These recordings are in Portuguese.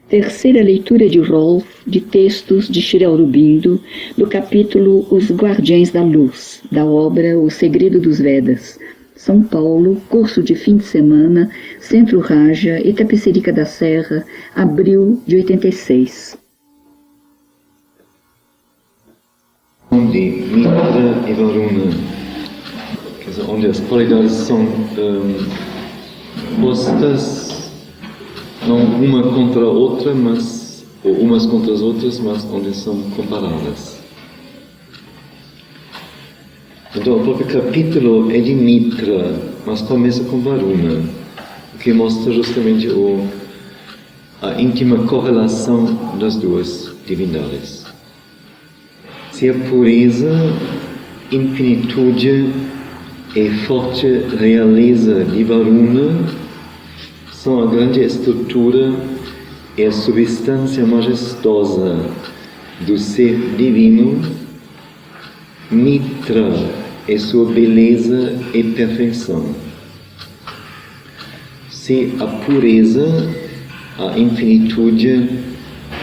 Terceira leitura de Rolf, de textos de Shri Aurobindo, do capítulo Os Guardiães da Luz, da obra O Segredo dos Vedas. São Paulo, curso de fim de semana, Centro Raja, Itapecerica da Serra, abril de 86. Onde Mitra e Varuna, quer dizer, onde as qualidades são postas não uma contra a outra, mas, ou umas contra as outras, mas onde são comparadas. Então o próprio capítulo é de Mitra, mas começa com Varuna, o que mostra justamente a íntima correlação das duas divindades. Se a pureza, infinitude e forte realeza de Varuna são a grande estrutura e a substância majestosa do ser divino, Mitra é sua beleza e perfeição. Se a pureza, a infinitude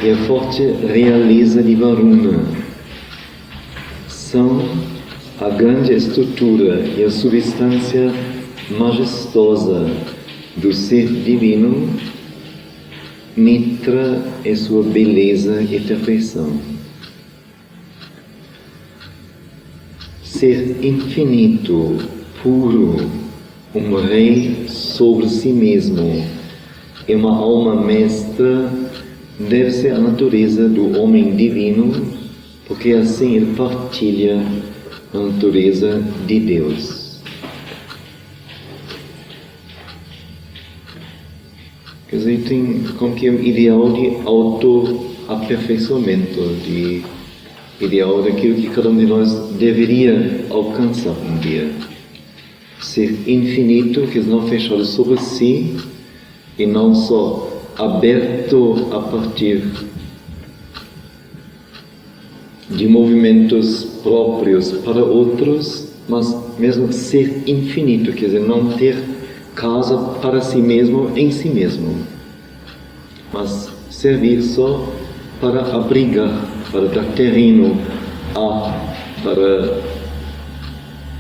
e a forte realeza de Varuna são a grande estrutura e a substância majestosa do ser divino, Mitra é sua beleza e perfeição. Ser infinito, puro, um rei sobre si mesmo e uma alma mestra deve ser a natureza do homem divino, porque assim ele partilha a natureza de Deus. Quer dizer, tem como que um ideal de auto-aperfeiçoamento, de ideal daquilo que cada um de nós deveria alcançar um dia. Ser infinito, que não fechado sobre si, e não só aberto a partir de movimentos próprios para outros, mas mesmo ser infinito, quer dizer, não ter casa para si mesmo, em si mesmo, mas servir só para abrigar, para dar terreno para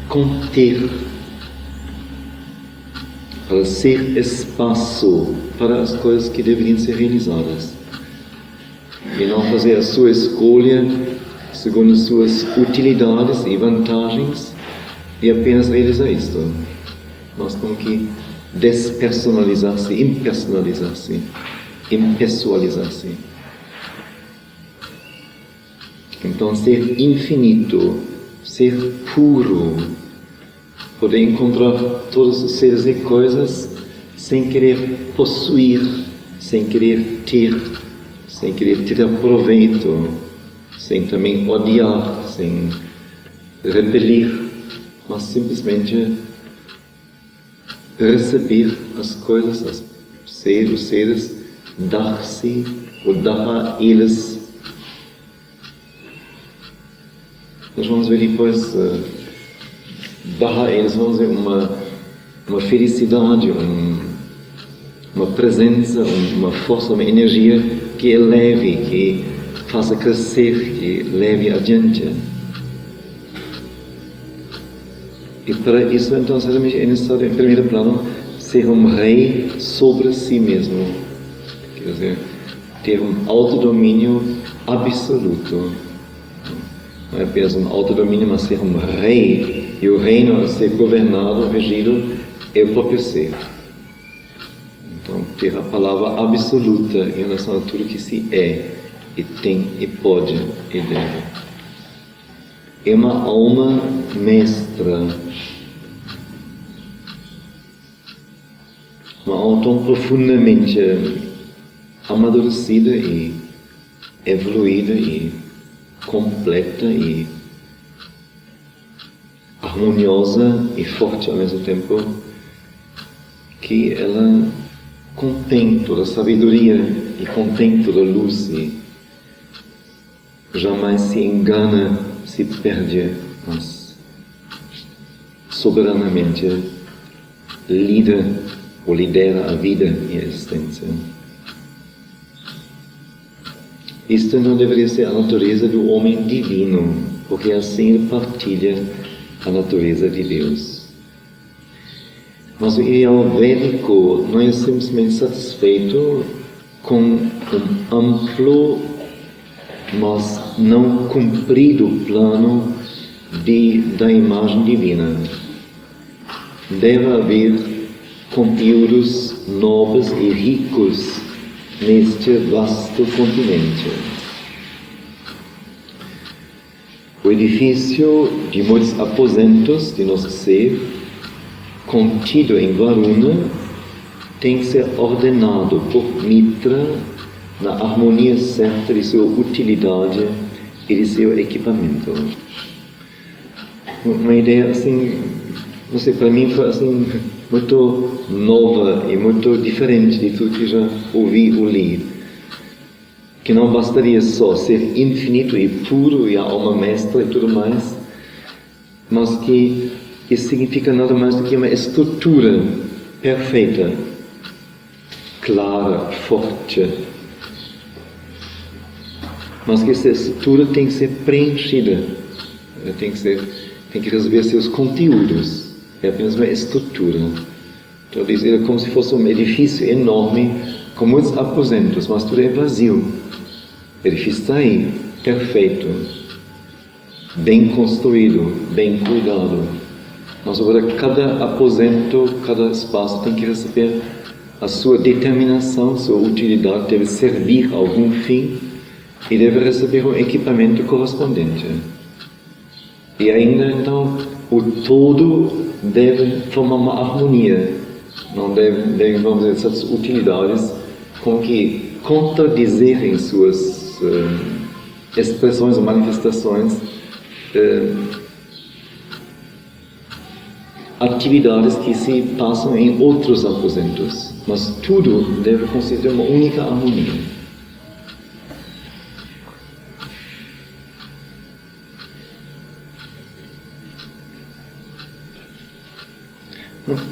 conter, para ser espaço para as coisas que deveriam ser realizadas, e não fazer a sua escolha segundo suas utilidades e vantagens e apenas realizar isto, mas como que despersonalizar-se, impersonalizar-se, impessoalizar-se. Então, ser infinito, ser puro, poder encontrar todos os seres e coisas sem querer possuir, sem querer tirar proveito, sem também odiar, sem repelir, mas simplesmente receber as coisas, os seres, dar-se ou dar a eles. Nós vamos ver depois, dar a eles, vamos ver uma felicidade, uma presença, uma força, uma energia que eleve, que faça crescer, que leve adiante. E para isso, então, certamente é necessário, em primeiro plano, ser um rei sobre si mesmo. Quer dizer, ter um autodomínio absoluto. Não é apenas um autodomínio, mas ser um rei. E o reino a ser governado, regido, é o próprio ser. Então, ter a palavra absoluta em relação a tudo que se é, e tem, e pode, e deve. É uma alma mestra, uma alma tão profundamente amadurecida e evoluída e completa e harmoniosa e forte ao mesmo tempo, que ela contém toda a sabedoria e contém toda a luz e jamais se engana, se perde, mas soberanamente lida ou lidera a vida e a existência. Isto não deveria ser a natureza do homem divino, porque assim ele partilha a natureza de Deus. Mas o ideal védico não é simplesmente satisfeito com um amplo, mas não cumprido plano da imagem divina. Deve haver conteúdos nobres e ricos neste vasto continente. O edifício de muitos aposentos de nosso ser, contido em Varuna, tem que ser ordenado por Mitra na harmonia certa de sua utilidade e de seu equipamento. Uma ideia assim, não sei, para mim foi assim muito nova e muito diferente de tudo que já ouvi ou li. Que não bastaria só ser infinito e puro e a alma mestra e tudo mais, mas que isso significa nada mais do que uma estrutura perfeita, clara, forte. Mas que essa estrutura tem que ser preenchida, tem que receber seus conteúdos. É apenas uma estrutura. Então, é como se fosse um edifício enorme, com muitos aposentos, mas tudo é vazio. O edifício está aí, perfeito, bem construído, bem cuidado. Mas agora cada aposento, cada espaço tem que receber a sua determinação, sua utilidade, deve servir a algum fim e deve receber um equipamento correspondente. E ainda então o todo deve formar uma harmonia, não deve, vamos dizer, essas utilidades com que contradizerem suas expressões ou manifestações, atividades que se passam em outros aposentos, mas tudo deve constituir uma única harmonia.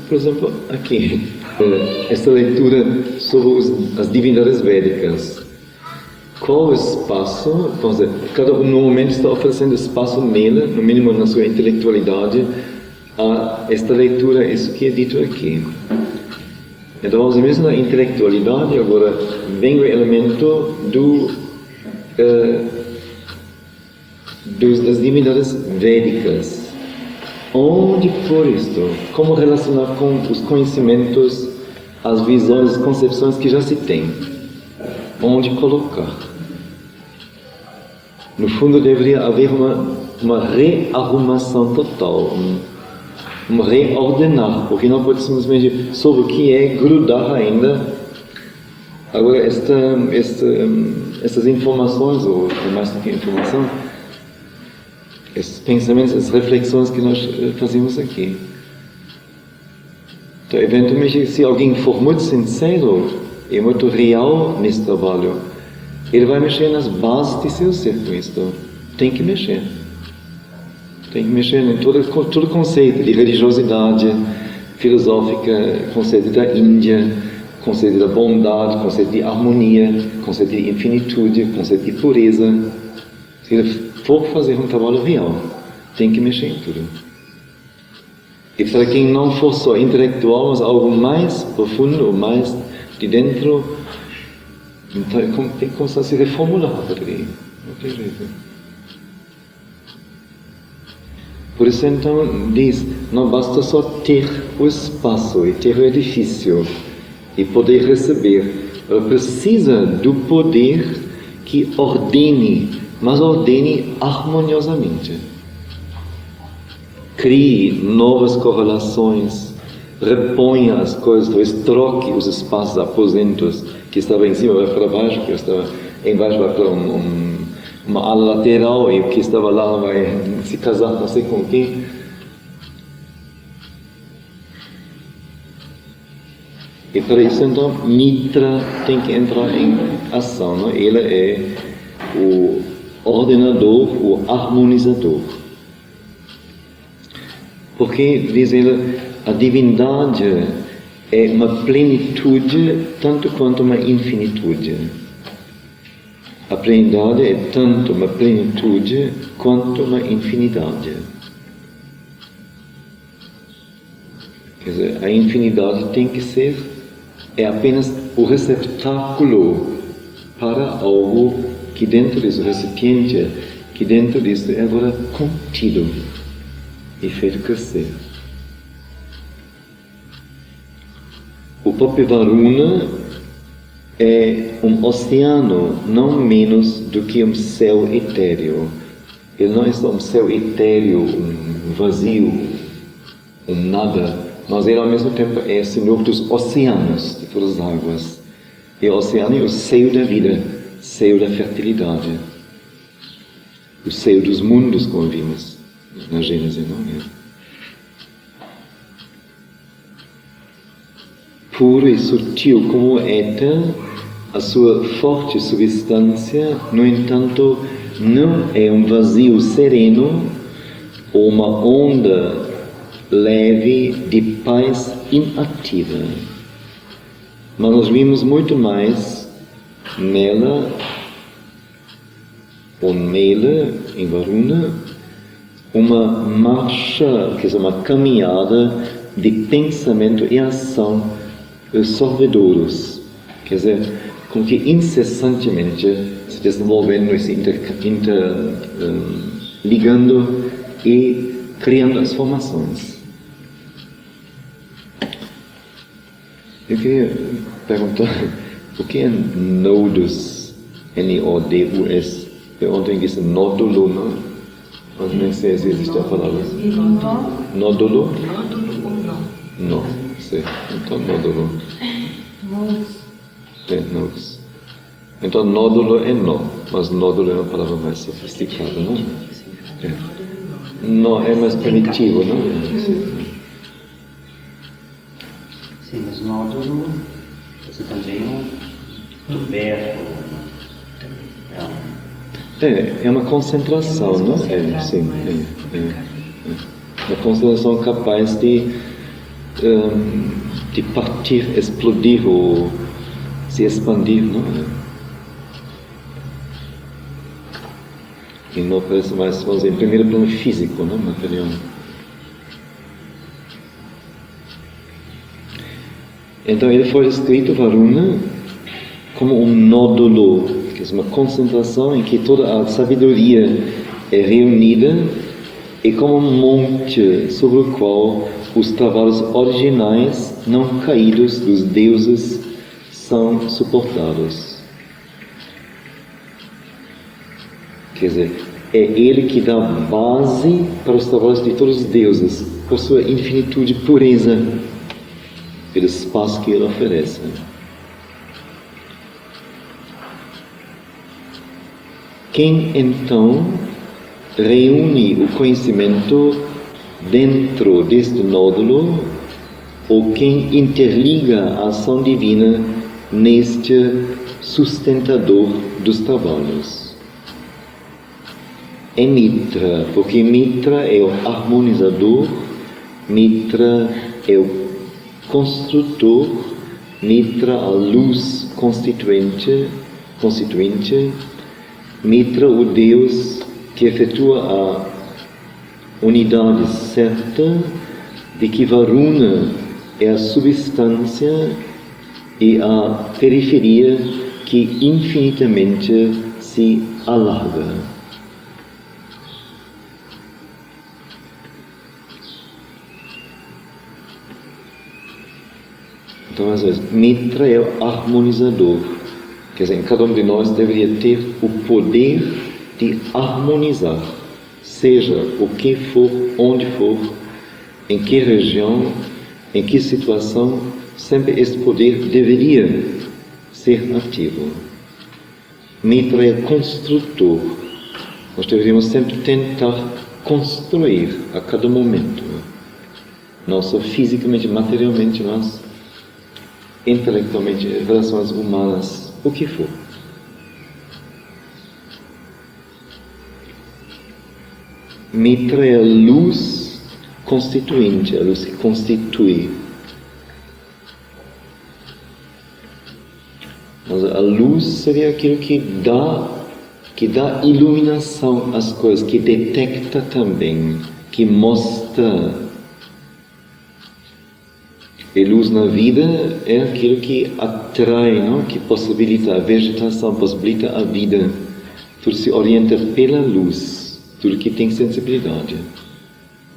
Por exemplo, aqui, esta leitura sobre as divindades védicas. Qual o espaço? Cada um normalmente está oferecendo espaço nela, no mínimo na sua intelectualidade, a esta leitura, isso que é dito aqui. Então, vamos mesmo na intelectualidade, agora vem o elemento das divindades védicas. Onde pôr isto? Como relacionar com os conhecimentos, as visões, as concepções que já se tem? Onde colocar? No fundo, deveria haver uma rearrumação total, um reordenar, porque não pode simplesmente sobre o que é grudar ainda. Agora, essas informações, ou mais do que informação, esses pensamentos, essas reflexões que nós fazemos aqui. Então, eventualmente, se alguém for muito sincero e muito real nesse trabalho, ele vai mexer nas bases de seu ser com isto. Tem que mexer. Tem que mexer em todo conceito de religiosidade filosófica, conceito da Índia, conceito da bondade, conceito de harmonia, conceito de infinitude, conceito de pureza. Se ele for fazer um trabalho real, tem que mexer em tudo. E para quem não for só intelectual, mas algo mais profundo, mais de dentro, então tem que começar a se reformular para ele. Não tem jeito. Por isso então diz, não basta só ter o espaço e ter o edifício e poder receber. Ela precisa do poder que ordene, mas ordene harmoniosamente. Crie novas correlações, reponha as coisas, talvez troque os espaços, aposentos, que estava em cima vai para baixo, que estava embaixo vai para uma ala lateral, e o que estava lá vai se casar não sei com quem. E para isso então Mitra tem que entrar em ação, não? Ele é o ordenador, o harmonizador. Porque, diz ele, a divindade é uma plenitude tanto quanto uma infinitude. A plenidade é tanto uma plenitude quanto uma infinidade. Quer dizer, a infinidade tem que ser, é apenas o receptáculo para algo que dentro disso, o recipiente, que dentro disso é agora contido e feito crescer. O próprio Varuna é um oceano não menos do que um céu etéreo. Ele não é só um céu etéreo, um vazio, um nada, mas ele ao mesmo tempo é Senhor dos oceanos, de todas as águas. E o oceano é o seio da vida, seio da fertilidade, o seio dos mundos, como vimos na Gênesis, não é? Puro e sutil como o éter, a sua forte substância, no entanto, não é um vazio sereno ou uma onda leve de paz inativa. Mas nós vimos muito mais nela, ou nele, em Varuna, uma marcha, quer dizer, uma caminhada de pensamento e ação sorvedouros, quer dizer, com que incessantemente se desenvolvendo e se ligando e criando as formações. Eu queria perguntar, o que é nodos, N-O-D-U-S? Eu ontem disse nódulo, não? Mas nem sei se existe a palavra. Nódulo? Nódulo ou não? Não, sei. Então nódulo. Nodes. É, nodes. Então nódulo é nó, mas nódulo é uma palavra mais sofisticada, não? É. Nó é mais primitivo, não? Sim, mas nódulo, você também é um tubérculo. É uma concentração, não? É, sim. Uma concentração capaz de partir, explodir ou se expandir, não é? E não parece mais, vamos dizer, em primeiro plano físico, não? Material. Então ele foi escrito, Varuna, como um nódulo, que é uma concentração em que toda a sabedoria é reunida e como um monte sobre o qual os trabalhos originais não caídos dos deuses são suportados. Quer dizer, é ele que dá base para os trabalhos de todos os deuses, por sua infinitude e pureza, pelo espaço que ele oferece. Quem então reúne o conhecimento dentro deste nódulo, ou quem interliga a ação divina neste sustentador dos trabalhos? É Mitra, porque Mitra é o harmonizador, Mitra é o construtor, Mitra a luz constituinte, Mitra o Deus que efetua a unidade certa de que Varuna é a substância e a periferia que infinitamente se alarga. Então, às vezes, Mitra é o harmonizador. Quer dizer, cada um de nós deveria ter o poder de harmonizar, seja o que for, onde for, em que região, em que situação, sempre esse poder deveria ser ativo. Mitra é construtor. Nós deveríamos sempre tentar construir a cada momento, não só fisicamente, materialmente, mas intelectualmente, relações humanas, o que for. Mitra é a luz constituinte, a luz que constitui. Mas a luz seria aquilo que dá iluminação às coisas, que detecta também, que mostra. E luz na vida é aquilo que atrai, não? Que possibilita a vegetação, possibilita a vida. Tudo se orienta pela luz, tudo que tem sensibilidade.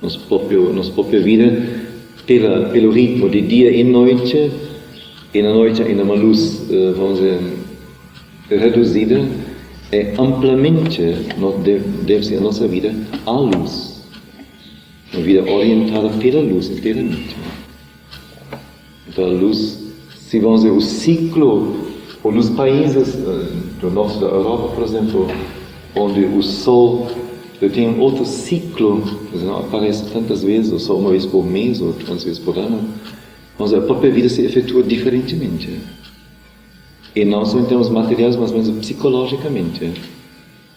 Nossa própria vida, pelo ritmo de dia e noite, e na noite ainda uma luz, vamos dizer, reduzida, é amplamente, deve ser a nossa vida, à luz. Uma vida orientada pela luz inteiramente. Então a luz, se vamos dizer, o ciclo, ou nos países do norte da Europa, por exemplo, onde o Sol tem um outro ciclo, não aparece tantas vezes, ou só uma vez por mês, ou tantas vezes por ano, vamos dizer, a própria vida se efetua diferentemente. E não só em termos materiais, mas mesmo psicologicamente.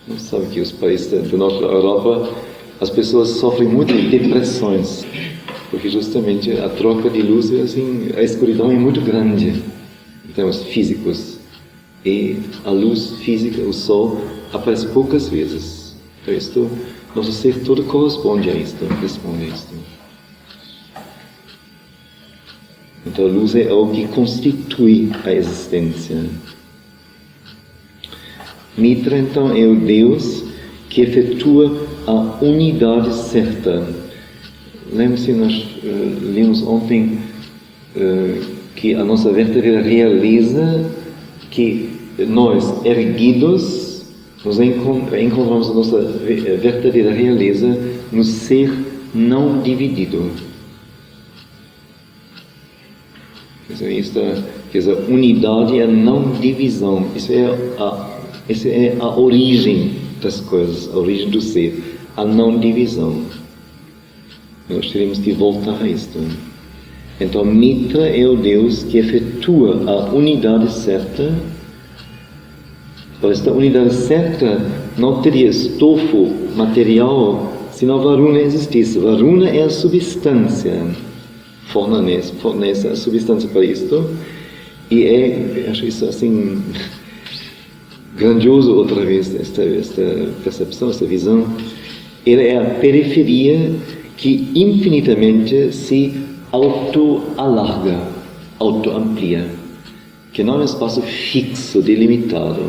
Você sabe que os países do norte da Europa, as pessoas sofrem muito de depressões. Porque justamente a troca de luz é assim, a escuridão é muito grande em termos físicos. E a luz física, o sol, aparece poucas vezes. Então nosso ser todo corresponde a isto, responde a isto. Então a luz é algo que constitui a existência. Mitra, então, é o Deus que efetua a unidade certa. Lembre-se, nós lemos ontem que a nossa verdadeira realeza, que nós, erguidos, nós encontramos a nossa verdadeira realeza no ser não dividido. Essa unidade é a não divisão. Isso é a origem das coisas, a origem do ser, a não divisão. Nós teremos que voltar a isto. Então, Mitra é o Deus que efetua a unidade certa. Esta unidade certa não teria estofo material se não Varuna existisse. Varuna é a substância, fornece a substância para isto. E acho isso assim, grandioso outra vez, esta percepção, esta visão. Ela é a periferia que infinitamente se auto-alarga, auto-amplia, que não é um espaço fixo, delimitado.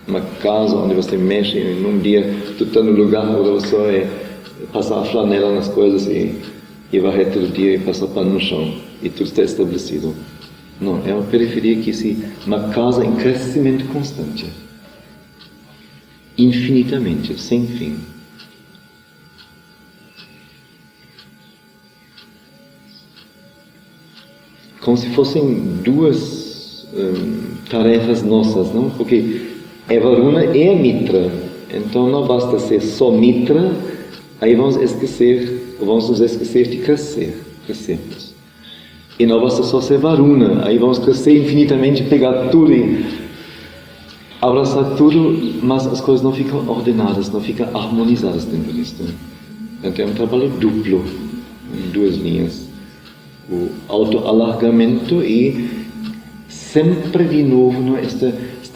Uma casa onde você mexe num dia, tu está no lugar onde você passar a flanela nas coisas e varrer todo dia e passar pano no chão, e tudo está estabelecido. Não, é uma periferia uma casa em crescimento constante, infinitamente, sem fim. Como se fossem duas tarefas nossas, não? Porque Varuna é Mitra, então não basta ser só Mitra, aí vamos nos esquecer de crescermos. E não basta só ser Varuna, aí vamos crescer infinitamente, pegar tudo e abraçar tudo, mas as coisas não ficam ordenadas, não ficam harmonizadas dentro disso. Então é um trabalho duplo, em duas linhas. O autoalargamento e sempre de novo esta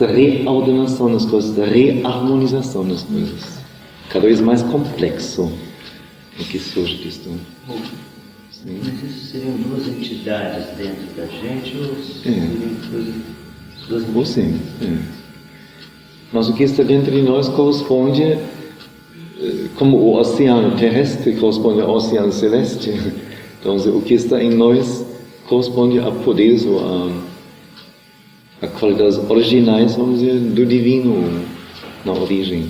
reordenação das coisas, esta reharmonização das coisas. Cada vez mais complexo o que surge disso. Mas isso seriam duas entidades dentro da gente ou seriam duas entidades? Ou sim. Mas o que está dentro de nós corresponde, como o oceano terrestre corresponde ao oceano celeste. Então, o que está em nós corresponde a poderes ou a qualidades originais, vamos dizer, do divino na origem.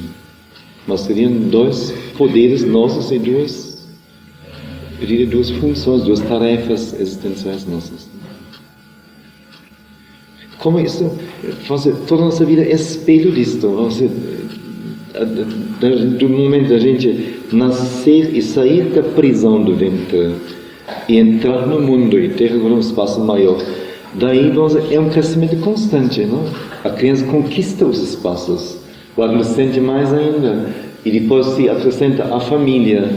Mas seriam dois poderes nossos e duas funções, duas tarefas existenciais nossas. Como isso, toda a nossa vida é espelho disto. Do momento da gente nascer e sair da prisão do ventre e entrar no mundo e ter agora um espaço maior, daí é um crescimento constante, não? A criança conquista os espaços, o adolescente mais ainda, e depois se acrescenta a família,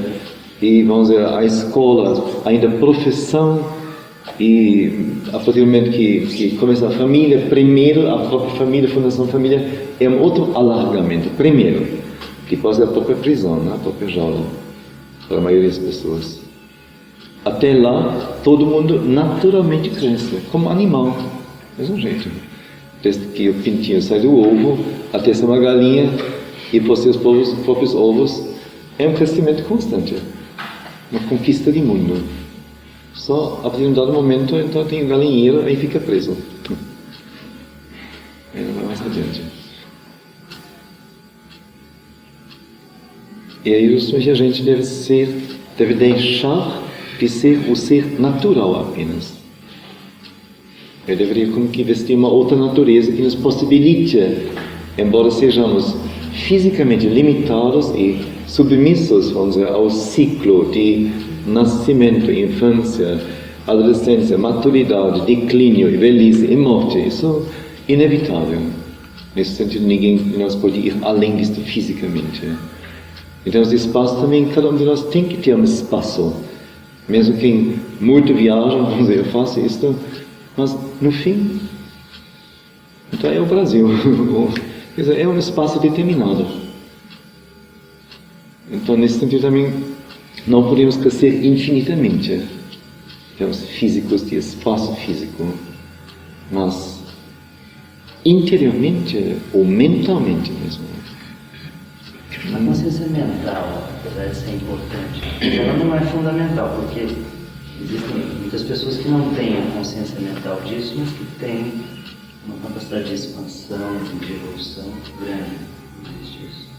e a escola, ainda a profissão, E a partir do momento que começa a família, primeiro a própria família, a Fundação Família, é um outro alargamento. Primeiro, depois é a própria prisão, né? A própria jaula, para a maioria das pessoas. Até lá, todo mundo naturalmente cresce, como animal, do mesmo jeito. Desde que o pintinho sai do ovo, até ser uma galinha e por seus próprios ovos, é um crescimento constante, uma conquista de mundo. Só a partir de um dado momento, então tem um galinheiro, aí fica preso. Aí não vai mais adiante. E aí justamente a gente deve deixar de ser o ser natural apenas. Eu deveria como que vestir uma outra natureza que nos possibilite, embora sejamos fisicamente limitados e submissos, vamos dizer, ao ciclo de nascimento, infância, adolescência, maturidade, declínio, velhice e morte. Isso é inevitável. Nesse sentido, ninguém de nós pode ir além disto fisicamente. Então, esse espaço também, cada um de nós tem que ter um espaço. Mesmo quem muito viaja, vamos dizer, eu faço isto, mas no fim, então é o Brasil. Quer dizer, é um espaço determinado. Então, nesse sentido também, não podemos crescer infinitamente, em termos físicos, de espaço físico, mas interiormente ou mentalmente mesmo. A consciência mental, apesar de ser importante, ela não é fundamental, porque existem muitas pessoas que não têm a consciência mental disso, mas que têm uma capacidade de expansão, de evolução grande. Existe isso.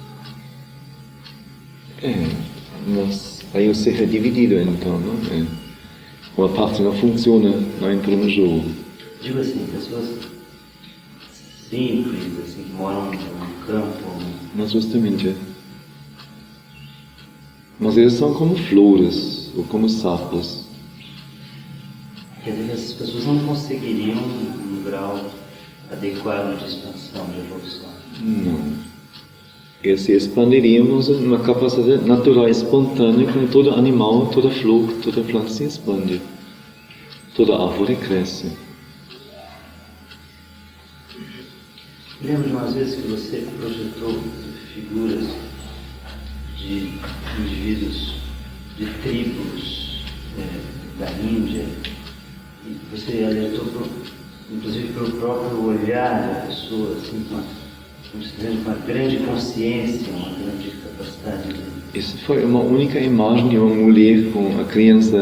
Mas aí o ser é dividido então, não é? Uma parte não funciona, não entra no jogo. Digo assim, pessoas simples, assim, que moram no campo. Mas justamente. Mas eles são como flores, ou como sapos. Quer dizer que essas pessoas não conseguiriam um grau adequado de expansão, de evolução. Não. Eles se expandiriam numa capacidade natural, espontânea, como todo animal, toda flor, toda planta se expande. Toda árvore cresce. Lembro de umas vezes que você projetou figuras de indivíduos, de tribos da Índia, e você alertou, inclusive, para o próprio olhar da pessoa, assim, com uma grande consciência, uma grande capacidade de... Isso foi uma única imagem de uma mulher com a criança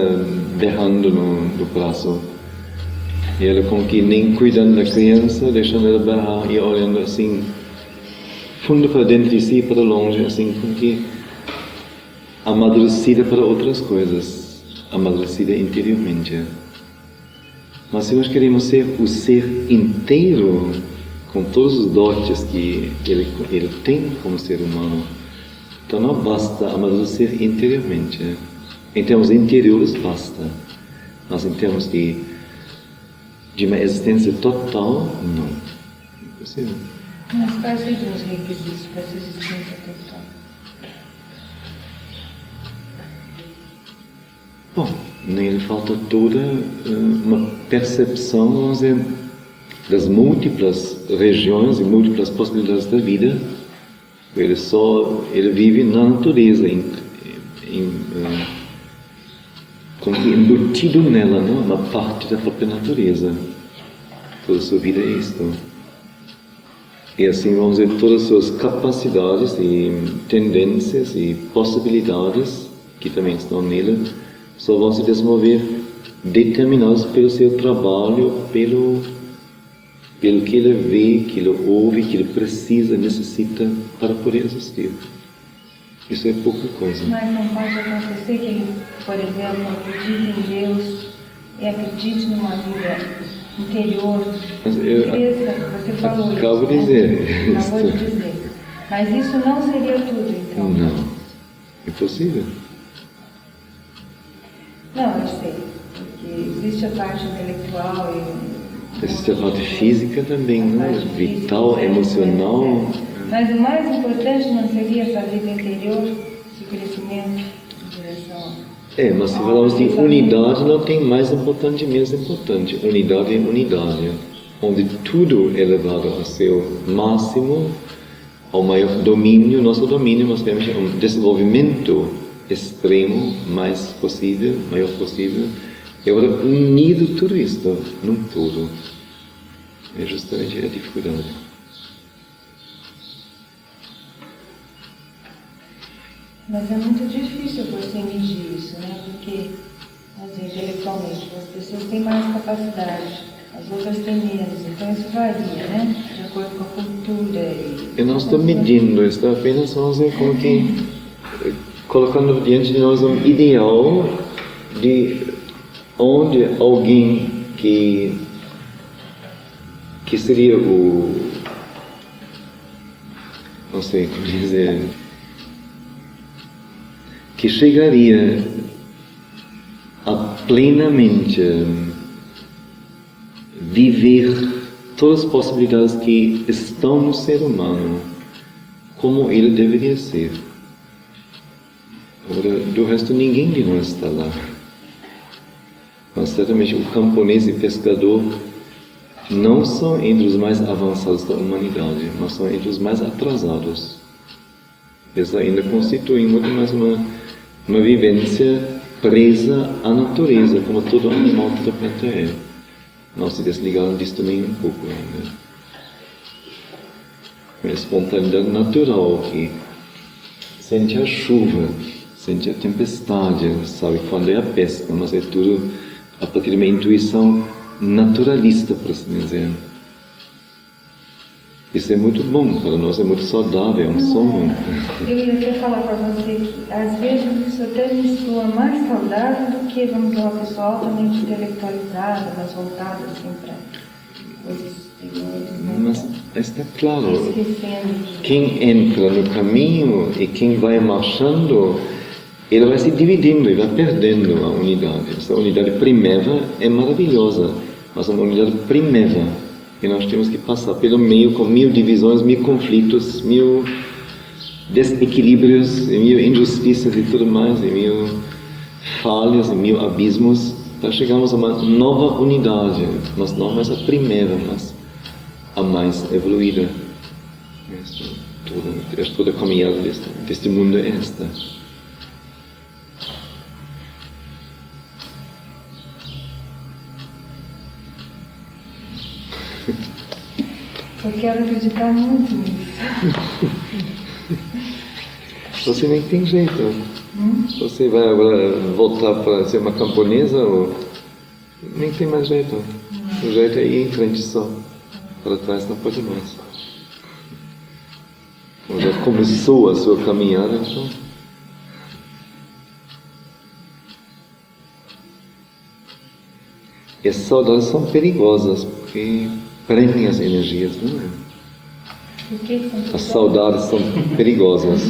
berrando no braço. E ela como que nem cuidando da criança, deixando ela berrar e olhando assim, fundo para dentro de si, para longe, assim, como que amadurecida para outras coisas, amadurecida interiormente. Mas se nós queremos ser o ser inteiro, com todos os dotes que ele tem como ser humano, então não basta amadurecer interiormente. Em termos interiores basta, mas em termos de uma existência total, não. Impossível. Mas quais seriam os requisitos para essa existência total? Bom, nele falta toda uma percepção, vamos dizer, das múltiplas regiões e múltiplas possibilidades da vida. Ele vive na natureza, como que embutido nela, não? Uma parte da própria natureza. Toda a sua vida é isto. E assim, vamos dizer, todas as suas capacidades e tendências e possibilidades que também estão nele só vão se desenvolver determinados pelo seu trabalho, pelo que ele vê, que ele ouve, que ele precisa, necessita para poder existir. Isso é pouca coisa. Mas não pode acontecer que ele, por exemplo, acredite em Deus e acredite numa vida interior, cresça, você falou acabo isso. De dizer. Acabou de dizer. Mas isso não seria tudo, então? Não. Impossível. Não, eu sei. Porque existe a parte intelectual e... Existe a parte física também, né? Vital, emocional. Mas o mais importante não seria essa vida interior, esse crescimento em direção Mas se falamos de unidade, não tem mais importante e menos importante. Unidade é unidade, onde tudo é levado ao seu máximo, ao maior domínio. Nosso domínio, nós temos um desenvolvimento extremo, mais possível, maior possível. E agora, unido tudo isto num todo, é justamente a dificuldade. Mas é muito difícil você medir isso, né? Porque, assim, intelectualmente, as pessoas têm mais capacidade, as outras têm menos. Então isso varia, né? De acordo com a cultura. Eu não estou medindo, estou apenas como que colocando diante de nós um ideal de onde alguém que seria não sei como dizer, que chegaria a plenamente viver todas as possibilidades que estão no ser humano como ele deveria ser. Agora, do resto, ninguém de nós está lá. Mas certamente o camponês e pescador não são entre os mais avançados da humanidade, mas são entre os mais atrasados. Eles ainda constituem muito mais uma vivência presa à natureza, como todo animal do planeta é. Não se desligaram disso também um pouco ainda. A espontaneidade natural que sente a chuva, sente a tempestade, sabe quando é a pesca, mas é tudo a partir de uma intuição naturalista, por assim dizer. Isso é muito bom para nós, é muito saudável, é um sonho. Eu ia até falar para você que às vezes isso até me soa mais saudável do que, vamos dizer, uma pessoa altamente intelectualizada, mais voltada assim para coisas exteriores. Né? Mas está claro, quem entra no caminho e quem vai marchando, ele vai se dividindo e vai perdendo a unidade. Essa unidade primeira é maravilhosa, mas é uma unidade primeira. E nós temos que passar pelo meio com 1000 divisões, 1000 conflitos, 1000 desequilíbrios, 1000 injustiças e tudo mais, e 1000 falhas, e 1000 abismos, para chegarmos a uma nova unidade, mas não mais a primeira, mas a mais evoluída. Toda a caminhada deste mundo é esta. Eu quero acreditar muito nisso. Você nem tem jeito. Você vai agora voltar para ser uma camponesa ou nem tem mais jeito. O jeito é ir em frente só. Para trás não pode mais. Já começou a sua caminhada, então. E as saudades são perigosas, porque prendem as energias, não é? As saudades são perigosas.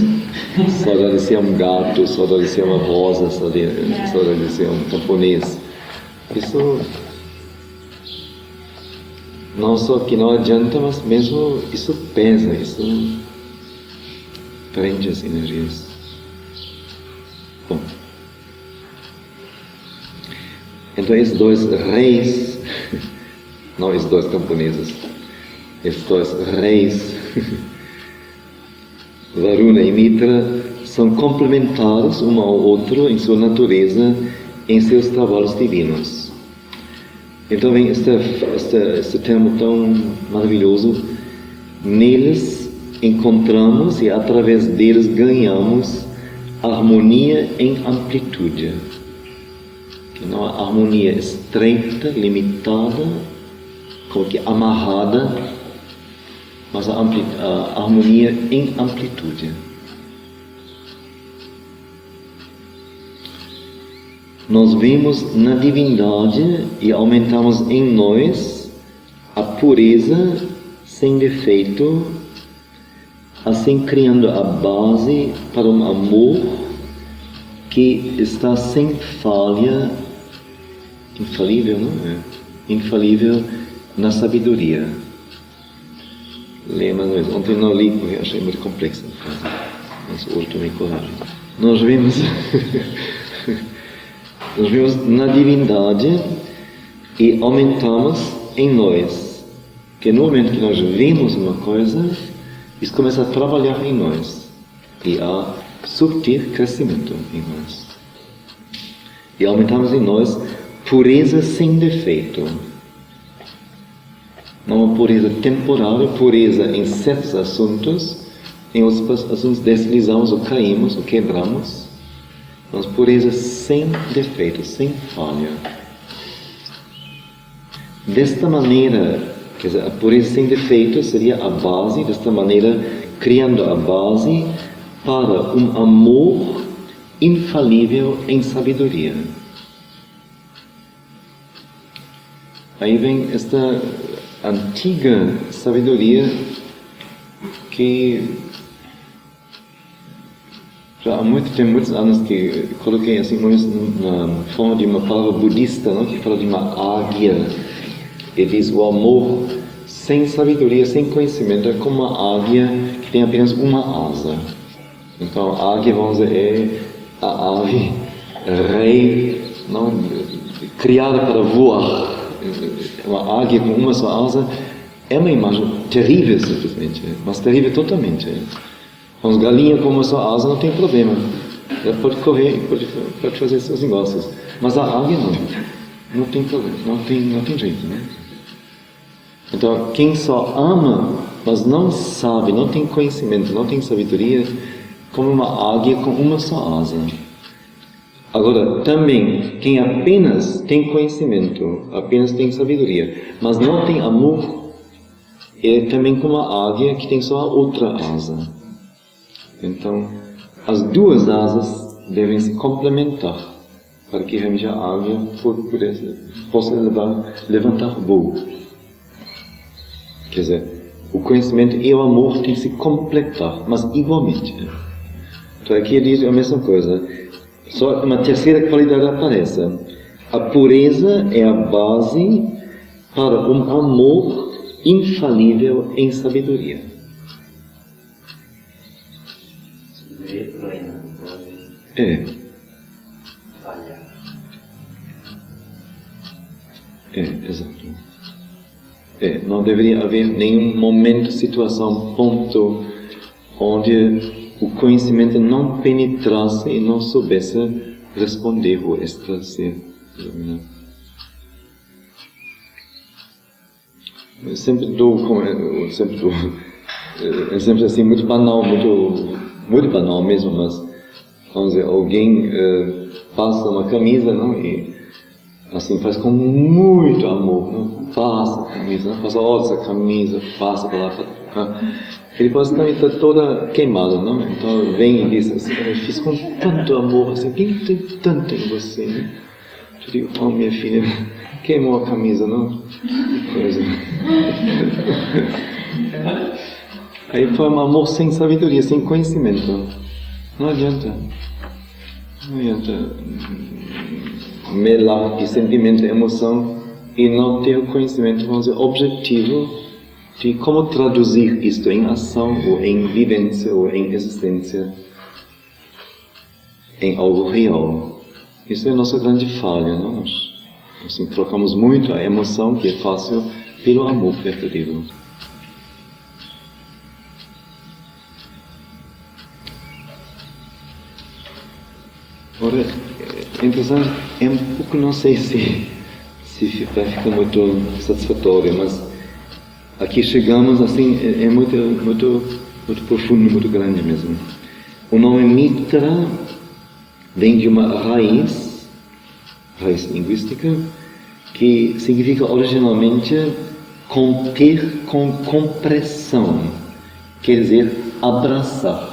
Saudade de ser um gato, saudade de ser uma rosa, saudade de ser um camponês. Isso não só que não adianta, mas mesmo isso pesa, isso prende as energias. Bom. Então esses dois reis, não esses dois camponeses, esses dois reis, Varuna e Mitra, são complementares um ao outro em sua natureza, em seus trabalhos divinos. Então vem este termo tão maravilhoso, neles encontramos e através deles ganhamos harmonia em amplitude. Que não há harmonia estreita, limitada, como que amarrada, mas a harmonia em amplitude. Nós vemos na divindade e aumentamos em nós a pureza sem defeito, assim criando a base para um amor que está sem falha, infalível, não é? Infalível na sabedoria. Leia mais uma vez. Ontem não li porque achei muito complexa a frase, mas hoje tomei coragem. Nós vemos Nós vivemos na divindade e aumentamos em nós. Que no momento que nós vemos uma coisa, isso começa a trabalhar em nós e a surtir crescimento em nós. E aumentamos em nós pureza sem defeito. Não uma pureza temporária, pureza em certos assuntos, em outros assuntos deslizamos ou caímos ou quebramos. Mas pureza sem defeito, sem falha. Desta maneira, quer dizer, a pureza sem defeito seria a base, desta maneira, criando a base para um amor infalível em sabedoria. Aí vem esta antiga sabedoria que já há muitos anos que coloquei assim na forma de uma palavra budista, não? Que fala de uma águia. Ele diz o amor sem sabedoria, sem conhecimento é como uma águia que tem apenas uma asa. Então a águia, vamos dizer, é a ave rei, não? Criada para voar. Uma águia com uma só asa é uma imagem terrível simplesmente, mas terrível totalmente. Uma galinha com uma só asa não tem problema, ela pode correr, pode fazer seus negócios, mas a águia não tem problema, não tem jeito, né? Então quem só ama, mas não sabe, não tem conhecimento, não tem sabedoria, como uma águia com uma só asa. Agora, também, quem apenas tem conhecimento, apenas tem sabedoria, mas não tem amor, é também como a águia que tem só a outra asa. Então, as duas asas devem se complementar, para que realmente a águia possa levantar voo. Quer dizer, o conhecimento e o amor têm que se completar, mas igualmente. Então aqui ele diz a mesma coisa. Só uma terceira qualidade aparece. A pureza é a base para um amor infalível em sabedoria. Sabedoria não pode falhar. Exato. Não deveria haver nenhum momento, situação, ponto onde o conhecimento não penetrasse e não soubesse responder ou esclarecer. Eu sempre dou exemplos assim muito banal, muito banal mesmo, mas vamos dizer, alguém passa uma camisa, não? E assim faz com muito amor, não? Passa a camisa, não? Passa outra camisa, passa para lá, ele pode também estar toda queimada, não? Então vem e diz assim, eu fiz com tanto amor, assim, quem tem tanto em você, né? Eu digo, oh minha filha, queimou a camisa, não? Coisa. Aí foi um amor sem sabedoria, sem conhecimento. Não adianta melar de sentimento, emoção e não ter o conhecimento, vamos dizer, objetivo de como traduzir isto em ação, ou em vivência, ou em existência, em algo real. Isso é a nossa grande falha, não? Nós assim, trocamos muito a emoção, que é fácil, pelo amor verdadeiro. Ora, é interessante, é um pouco, não sei se vai ficar muito satisfatório, mas aqui chegamos assim, é muito profundo, muito grande mesmo. O nome Mitra vem de uma raiz linguística, que significa originalmente conter com compressão, quer dizer abraçar.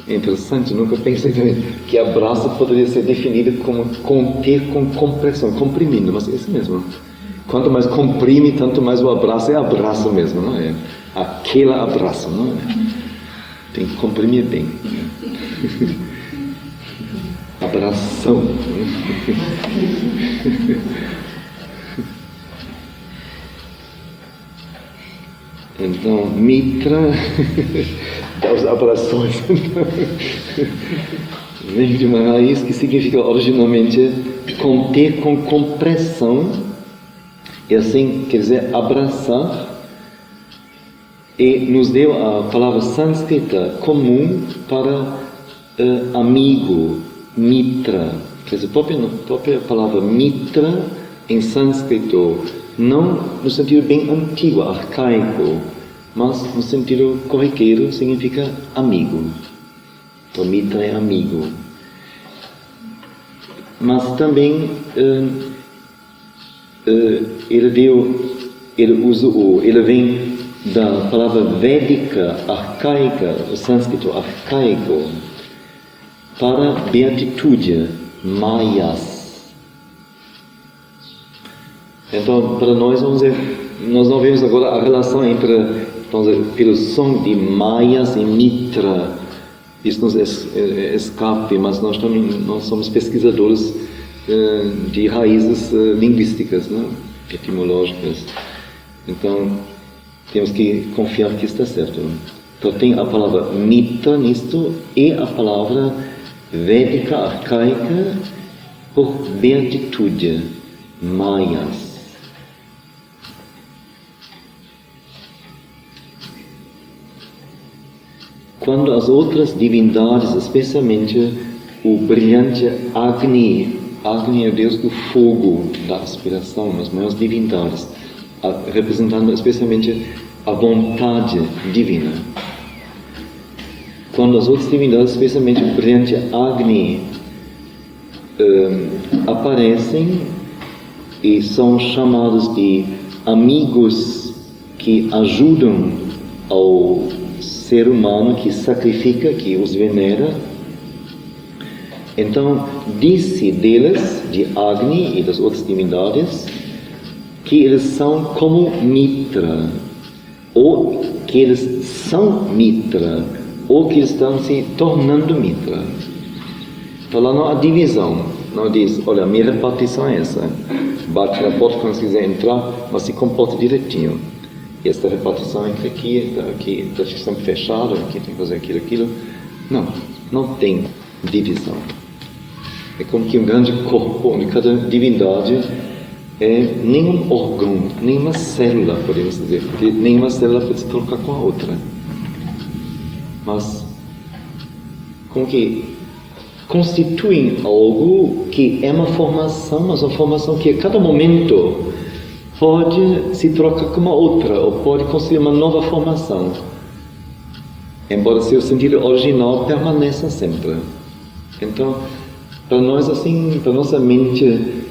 É interessante, nunca pensei que abraço poderia ser definido como conter com compressão, comprimindo, mas é isso mesmo. Quanto mais comprime, tanto mais o abraço é abraço mesmo, não é? Aquele abraço, não é? Tem que comprimir bem. Abração. Então, Mitra dá os abrações. vem de uma raiz que significa originalmente conter com compressão, e assim quer dizer abraçar, e nos deu a palavra sânscrita comum para amigo, mitra. Quer dizer, a própria palavra mitra em sânscrito, não no sentido bem antigo, arcaico, mas no sentido corriqueiro significa amigo. Então, mitra é amigo. Mas também ele vem da palavra védica, arcaica, o sânscrito arcaico, para beatitude, mayas. Então, para nós, vamos dizer, nós não vemos agora a relação entre, vamos dizer, pelo som de mayas e mitra. Isso nos escape, mas nós somos pesquisadores de raízes linguísticas, né? Etimológicas. Então, temos que confiar que está certo. Então, tem a palavra mitra nisto e a palavra védica, arcaica, por beatitude, mayas. Quando as outras divindades, especialmente o brilhante Agni é o deus do fogo, da aspiração, as maiores divindades, representando especialmente a vontade divina. Quando as outras divindades, especialmente o brilhante Agni, aparecem e são chamados de amigos que ajudam ao ser humano, que sacrifica, que os venera, então disse deles, de Agni e das outras divindades, que eles são como mitra, ou que eles são mitra, ou que estão se tornando mitra. Então lá não há divisão, não diz, olha, a minha repartição é essa, bate na porta quando quiser entrar, mas se comporta direitinho. E esta repartição entre aqui, está sempre fechado, aqui tem que fazer aquilo. Não tem divisão. É como que um grande corpo, onde cada divindade é nenhum órgão, nenhuma célula, podemos dizer, porque nenhuma célula pode se trocar com a outra. Mas, como que constituem algo que é uma formação, mas uma formação que a cada momento pode se trocar com uma outra, ou pode construir uma nova formação, embora seu sentido original permaneça sempre. Então, para nós assim, para nossa mente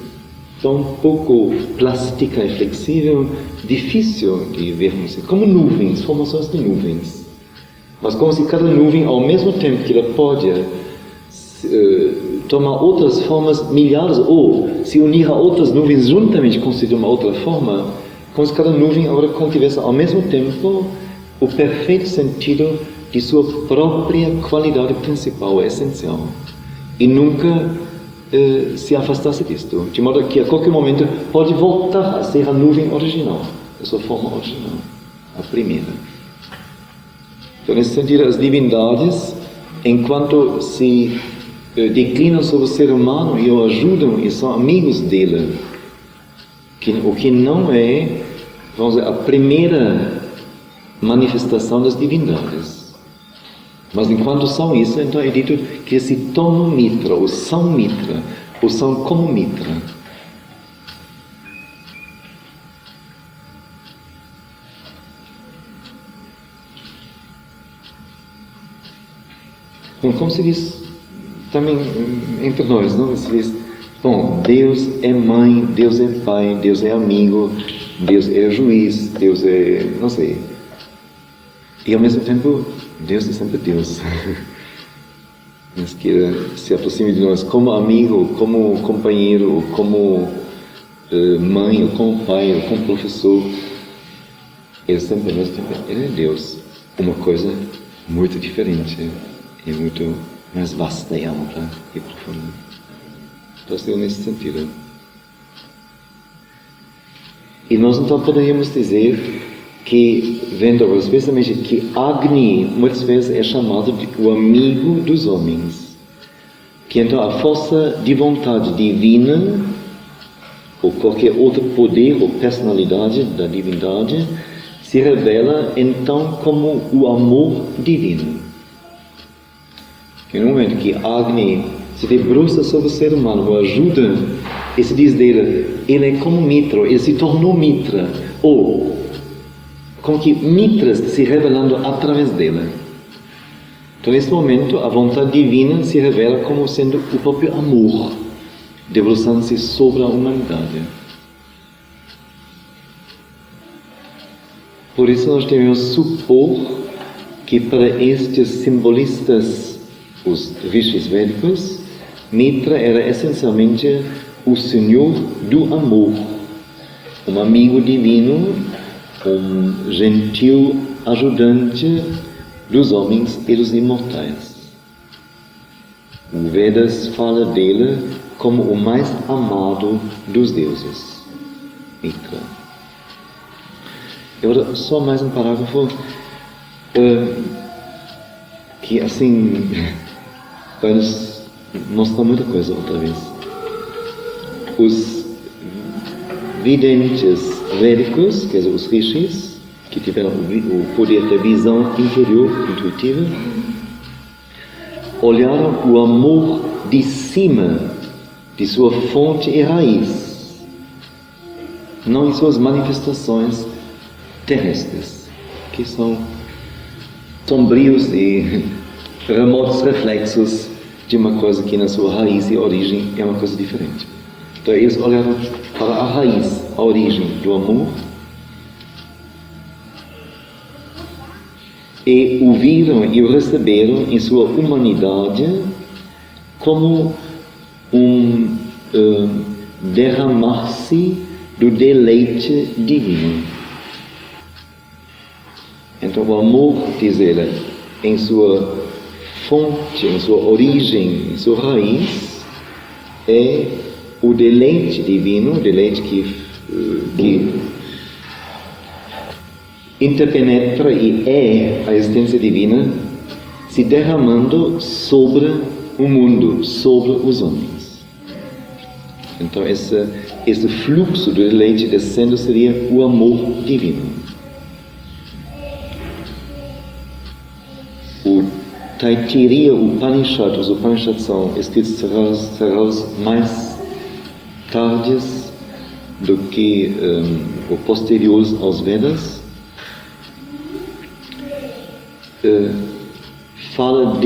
tão pouco plástica e flexível, difícil de vermos, como nuvens, formações de nuvens. Mas como se cada nuvem, ao mesmo tempo que ela pode tomar outras formas, milhares, ou se unir a outras nuvens juntamente constituir uma outra forma, como se cada nuvem agora contivesse ao mesmo tempo o perfeito sentido de sua própria qualidade principal, essencial, e nunca se afastasse disto, de modo que a qualquer momento pode voltar a ser a nuvem original, a sua forma original, a primeira. Então, nesse sentido, as divindades, enquanto se declinam sobre o ser humano e o ajudam e são amigos dele, o que não é, vamos dizer, a primeira manifestação das divindades. Mas enquanto são isso, então é dito que se tornam mitra, ou são como mitra. Então, como se diz também entre nós, não? Se diz, bom, Deus é mãe, Deus é pai, Deus é amigo, Deus é juiz, Deus é, não sei. E ao mesmo tempo, Deus é sempre Deus. Deus que se aproxime de nós como amigo, como companheiro, como mãe, ou como pai, ou como professor. Ele sempre, ao mesmo tempo, Ele é Deus. Uma coisa muito diferente e muito mais vasta e ampla e profunda. Então, nesse sentido. E nós então poderíamos dizer que, vendo agora, especialmente que Agni muitas vezes é chamado de o amigo dos homens. que então a força de vontade divina, ou qualquer outro poder ou personalidade da divindade, se revela então como o amor divino. No momento que Agni se debruça sobre o ser humano, o ajuda, e se diz dele, ele é como Mitra, ele se tornou Mitra, ou como que Mitra se revelando através dele. Então, nesse momento, a vontade divina se revela como sendo o próprio amor, debruçando-se sobre a humanidade. Por isso, nós devemos supor que para estes simbolistas, os rishis védicos, Mitra era essencialmente o Senhor do amor, um amigo divino, um gentil ajudante dos homens e dos imortais. O Vedas fala dele como o mais amado dos deuses, Mitra. Agora, só mais um parágrafo que assim vai nos mostrar muita coisa outra vez. Os videntes védicos, quer dizer, os rishis, que tiveram o poder da visão interior, intuitiva, olharam o amor de cima, de sua fonte e raiz, não em suas manifestações terrestres, que são sombrios e remotos reflexos de uma coisa que na sua raiz e origem é uma coisa diferente. Então eles olharam para a raiz, a origem do amor, e o viram e o receberam em sua humanidade como um derramar-se do deleite divino. Então o amor, diz ele, em sua fonte, em sua origem, em sua raiz, é o deleite divino, o deleite que interpenetra e é a existência divina se derramando sobre o mundo, sobre os homens. Então esse fluxo do deleite descendo seria o amor divino. O Taittiriya Upanishad, os Upanishads são escritos serão mais tardes do que ou posteriores aos Vedas. Fala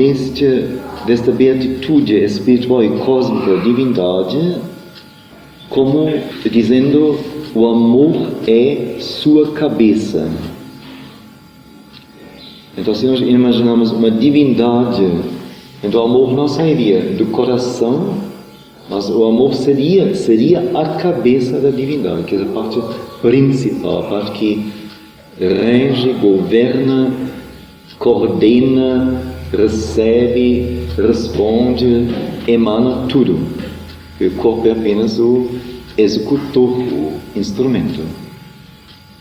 desta beatitude espiritual e cósmica, divindade, como dizendo o amor é sua cabeça. Então, se nós imaginamos uma divindade, então o amor não sairia do coração, mas o amor seria a cabeça da divindade, que é a parte principal, a parte que rege, governa, coordena, recebe, responde, emana tudo. O corpo é apenas o executor, o instrumento.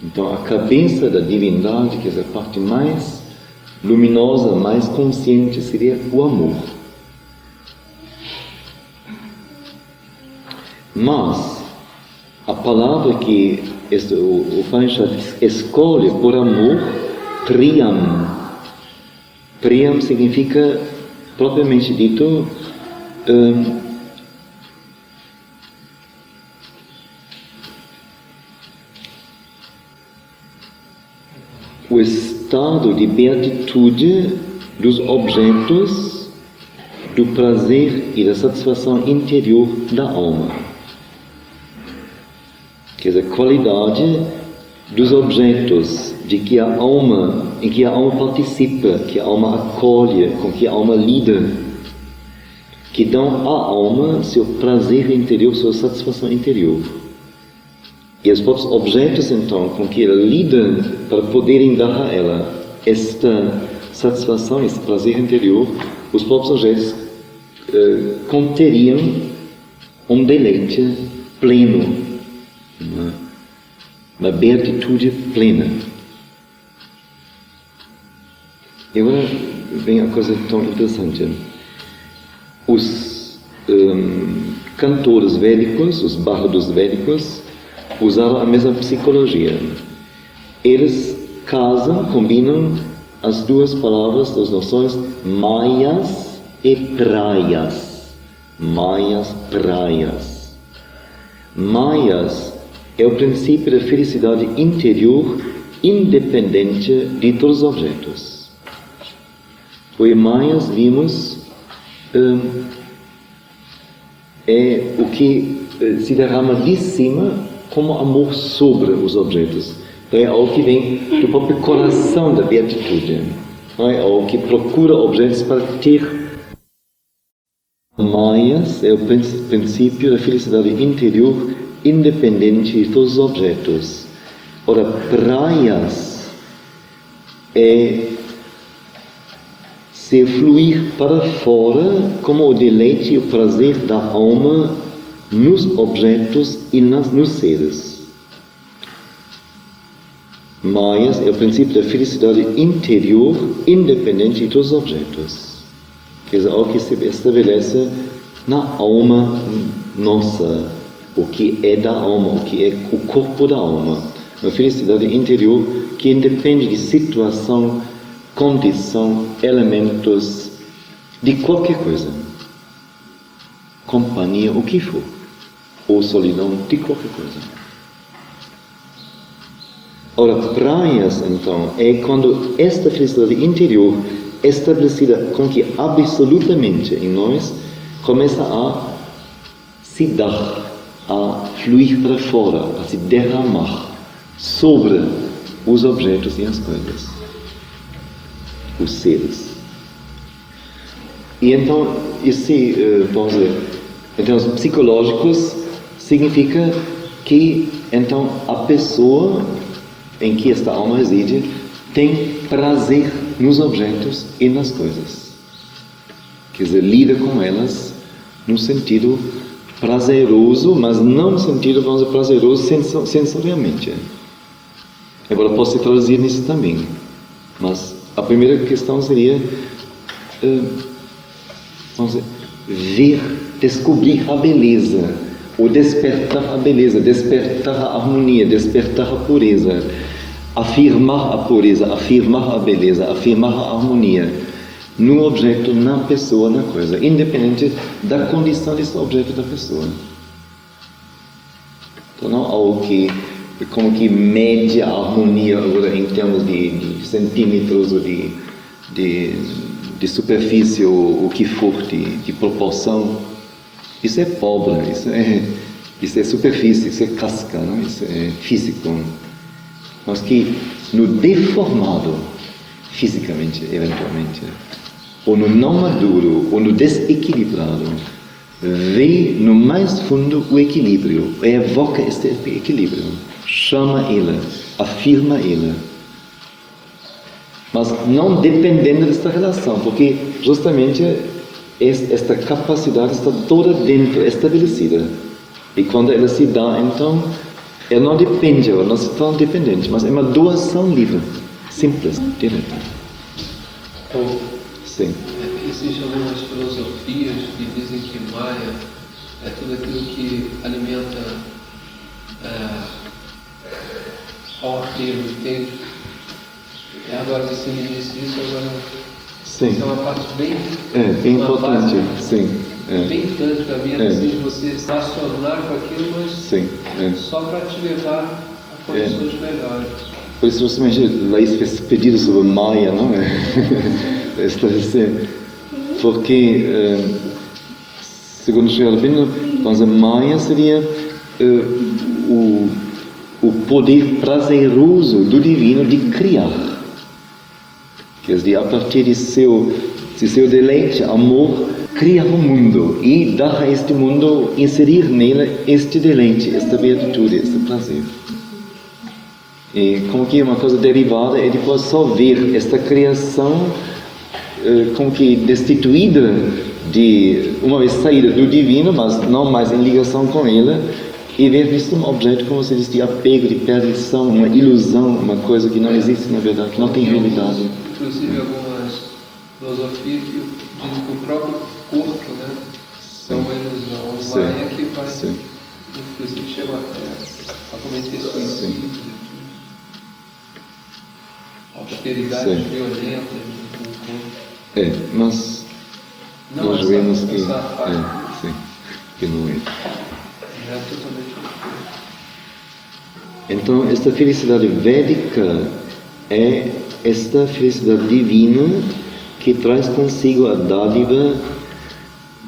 Então a cabeça da divindade, que é a parte mais luminosa, mais consciente, seria o amor. Mas a palavra que o Upanishad escolhe por amor, Priyam. Priyam significa, propriamente dito, o estado de beatitude dos objetos do prazer e da satisfação interior da alma. Quer dizer, a qualidade dos objetos em que a alma participa, que a alma acolhe, com que a alma lida, que dão à alma seu prazer interior, sua satisfação interior. E os próprios objetos, então, com que ela lida para poderem dar a ela esta satisfação, esse prazer interior, os próprios objetos conteriam um deleite pleno, uma beatitude plena. E agora vem a coisa tão interessante. Os cantores védicos, os bardos védicos, usaram a mesma psicologia. Eles casam, combinam as duas palavras, as noções mayas e praias. Mayas, praias. Mayas é o princípio da felicidade interior independente de todos os objetos. Porque mayas, vimos, é o que se derrama de cima como amor sobre os objetos. Então é algo que vem do próprio coração da beatitude. É algo que procura objetos para ter. Mayas é o princípio da felicidade interior independente de todos os objetos. Ora, praias é se fluir para fora como o deleite e o prazer da alma nos objetos e nos seres. Mayas é o princípio da felicidade interior independente de todos os objetos. Quer dizer, algo que se estabelece na alma nossa, o que é da alma, o que é o corpo da alma. Uma felicidade interior que independe de situação, condição, elementos, de qualquer coisa. Companhia, o que for. Ou solidão, de qualquer coisa. Ora, praias, então, é quando esta felicidade interior, estabelecida com que absolutamente em nós, começa a se dar, a fluir para fora, a se derramar sobre os objetos e as coisas, os seres. E então, vamos dizer, em termos psicológicos, significa que então a pessoa em que esta alma reside tem prazer nos objetos e nas coisas. Quer dizer, lida com elas num sentido prazeroso, mas não no sentido, vamos dizer, prazeroso sensorialmente. Embora possa se traduzir nisso também. Mas a primeira questão seria, vamos dizer, ver, descobrir a beleza, ou despertar a beleza, despertar a harmonia, despertar a pureza, afirmar a pureza, afirmar a beleza, afirmar a harmonia no objeto, na pessoa, na coisa, independente da condição desse objeto da pessoa. Então não algo que como que mede a harmonia agora em termos de centímetros ou de superfície ou o que for, de proporção. Isso é pobre, isso é superfície, isso é casca, não? Isso é físico. Mas que no deformado, fisicamente, eventualmente, ou no não maduro, ou no desequilibrado, vê no mais fundo o equilíbrio, evoca este equilíbrio, chama ele, afirma ele. Mas não dependendo desta relação, porque justamente esta capacidade está toda dentro, estabelecida. E quando ela se dá, então, ela não depende, ela não se torna dependente, mas é uma doação livre, simples, direta. Sim. Existem algumas filosofias que dizem que Maya é tudo aquilo que alimenta ao arqueiro, entende? Agora você me disse isso, agora Sim. Isso é uma parte bem importante, base, sim. Bem importante para mim, assim, de você se acionar com aquilo, mas só para te levar a condições melhores. Por isso, justamente, Laís fez pedido sobre Maya, não é? Porque, segundo Sri Aurobindo, então, Maya seria o poder prazeroso do divino de criar. Quer dizer, a partir de seu deleite, amor, criar o mundo e dar a este mundo, inserir nele este deleite, esta beatitude, este prazer. E como que uma coisa derivada é depois só ver esta criação como que destituída de, uma vez saída do divino, mas não mais em ligação com ele, e ver visto um objeto, como você diz, de apego, de perdição, uma ilusão, uma coisa que não existe na verdade, que não tem realidade. Inclusive algumas filosofias que dizem que o próprio corpo, né, é uma ilusão, vai é que vai, inclusive, chegar a cometer suicídio, austeridade violenta. Mas nós vemos que não é. É totalmente. Então, esta felicidade védica é esta felicidade divina que traz consigo a dádiva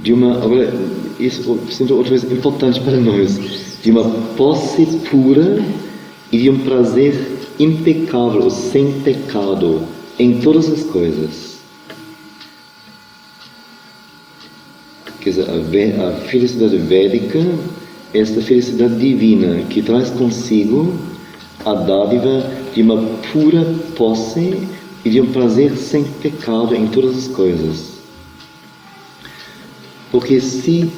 de uma, agora, isso sinto outra vez importante para nós, de uma posse pura e de um prazer impecável, ou sem pecado, em todas as coisas. Quer dizer, a felicidade védica é esta felicidade divina que traz consigo a dádiva de uma pura posse e de um prazer sem pecado em todas as coisas. Porque se,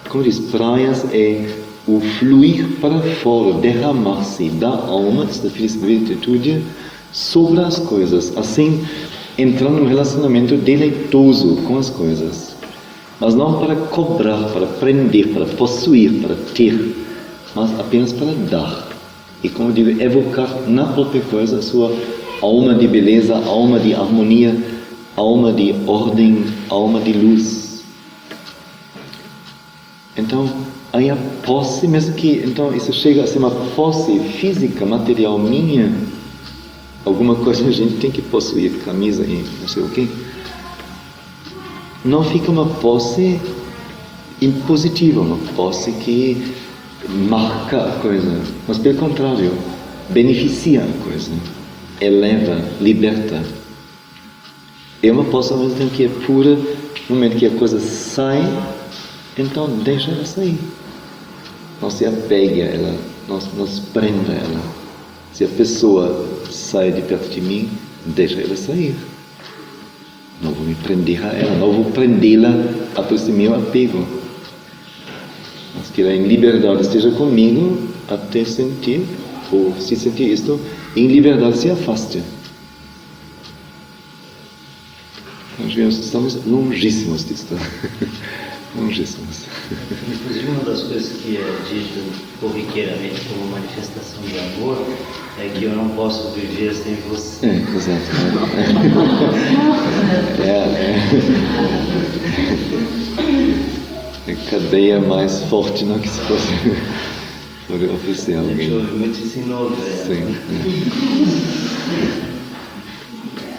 como diz, praias é o fluir para fora, derramar-se da alma, desta felicidade e virtude, sobre as coisas, assim entrando num relacionamento deleitoso com as coisas, mas não para cobrar, para prender, para possuir, para ter, mas apenas para dar. E como eu digo, evocar na própria coisa a sua alma de beleza, alma de harmonia, alma de ordem, alma de luz. Então, aí a posse, mesmo que então isso chega a ser uma posse física, material minha, alguma coisa a gente tem que possuir, camisa e não sei o quê, não fica uma posse impositiva, uma posse que marca a coisa, mas pelo contrário, beneficia a coisa, eleva, liberta. É uma posse ao mesmo tempo que é pura, no momento que a coisa sai, então deixa ela sair. Não se apegue a ela, não se prenda a ela. Se a pessoa sai de perto de mim, deixa ela sair. Não vou me prender a ela, não vou prendê-la a esse meu apego. Mas que ela em liberdade esteja comigo até sentir, ou se sentir isto, em liberdade se afaste. Nós estamos longíssimos disto. Longíssimos. Inclusive, uma das coisas que é dito corriqueiramente como manifestação de amor é que eu não posso viver sem você. Exato. É a cadeia mais forte, não, que se fosse oferecer a alguém. A gente ouve muito isso em novela. Sim.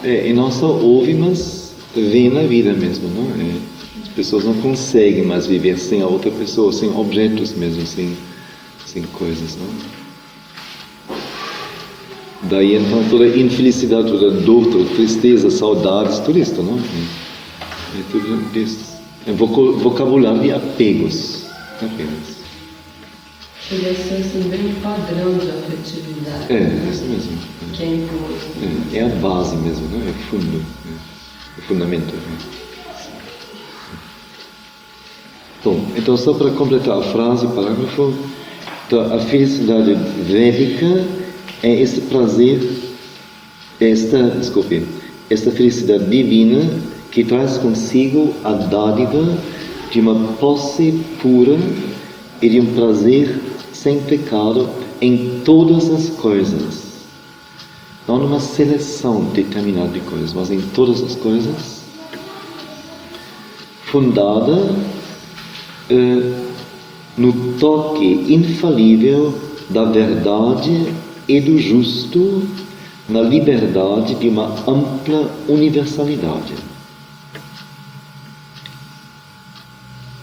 E não só ouve, mas vê na vida mesmo, não? As pessoas não conseguem mais viver sem a outra pessoa, sem objetos mesmo, sem coisas, não? Daí então toda a infelicidade, toda a dor, toda a tristeza, saudades, tudo isso, não? É tudo isso. É vocabulário de apegos, apenas. Podia ser assim, bem um padrão de afetividade. É isso mesmo. Que é imposto. É a base mesmo, não? É o fundo, é o fundamento. Bom, então só para completar a frase, o parágrafo, então, a felicidade védica é esse prazer, esta felicidade divina que traz consigo a dádiva de uma posse pura e de um prazer sem pecado em todas as coisas. Não numa seleção determinada de coisas, mas em todas as coisas, fundada no toque infalível da verdade e do justo, na liberdade de uma ampla universalidade.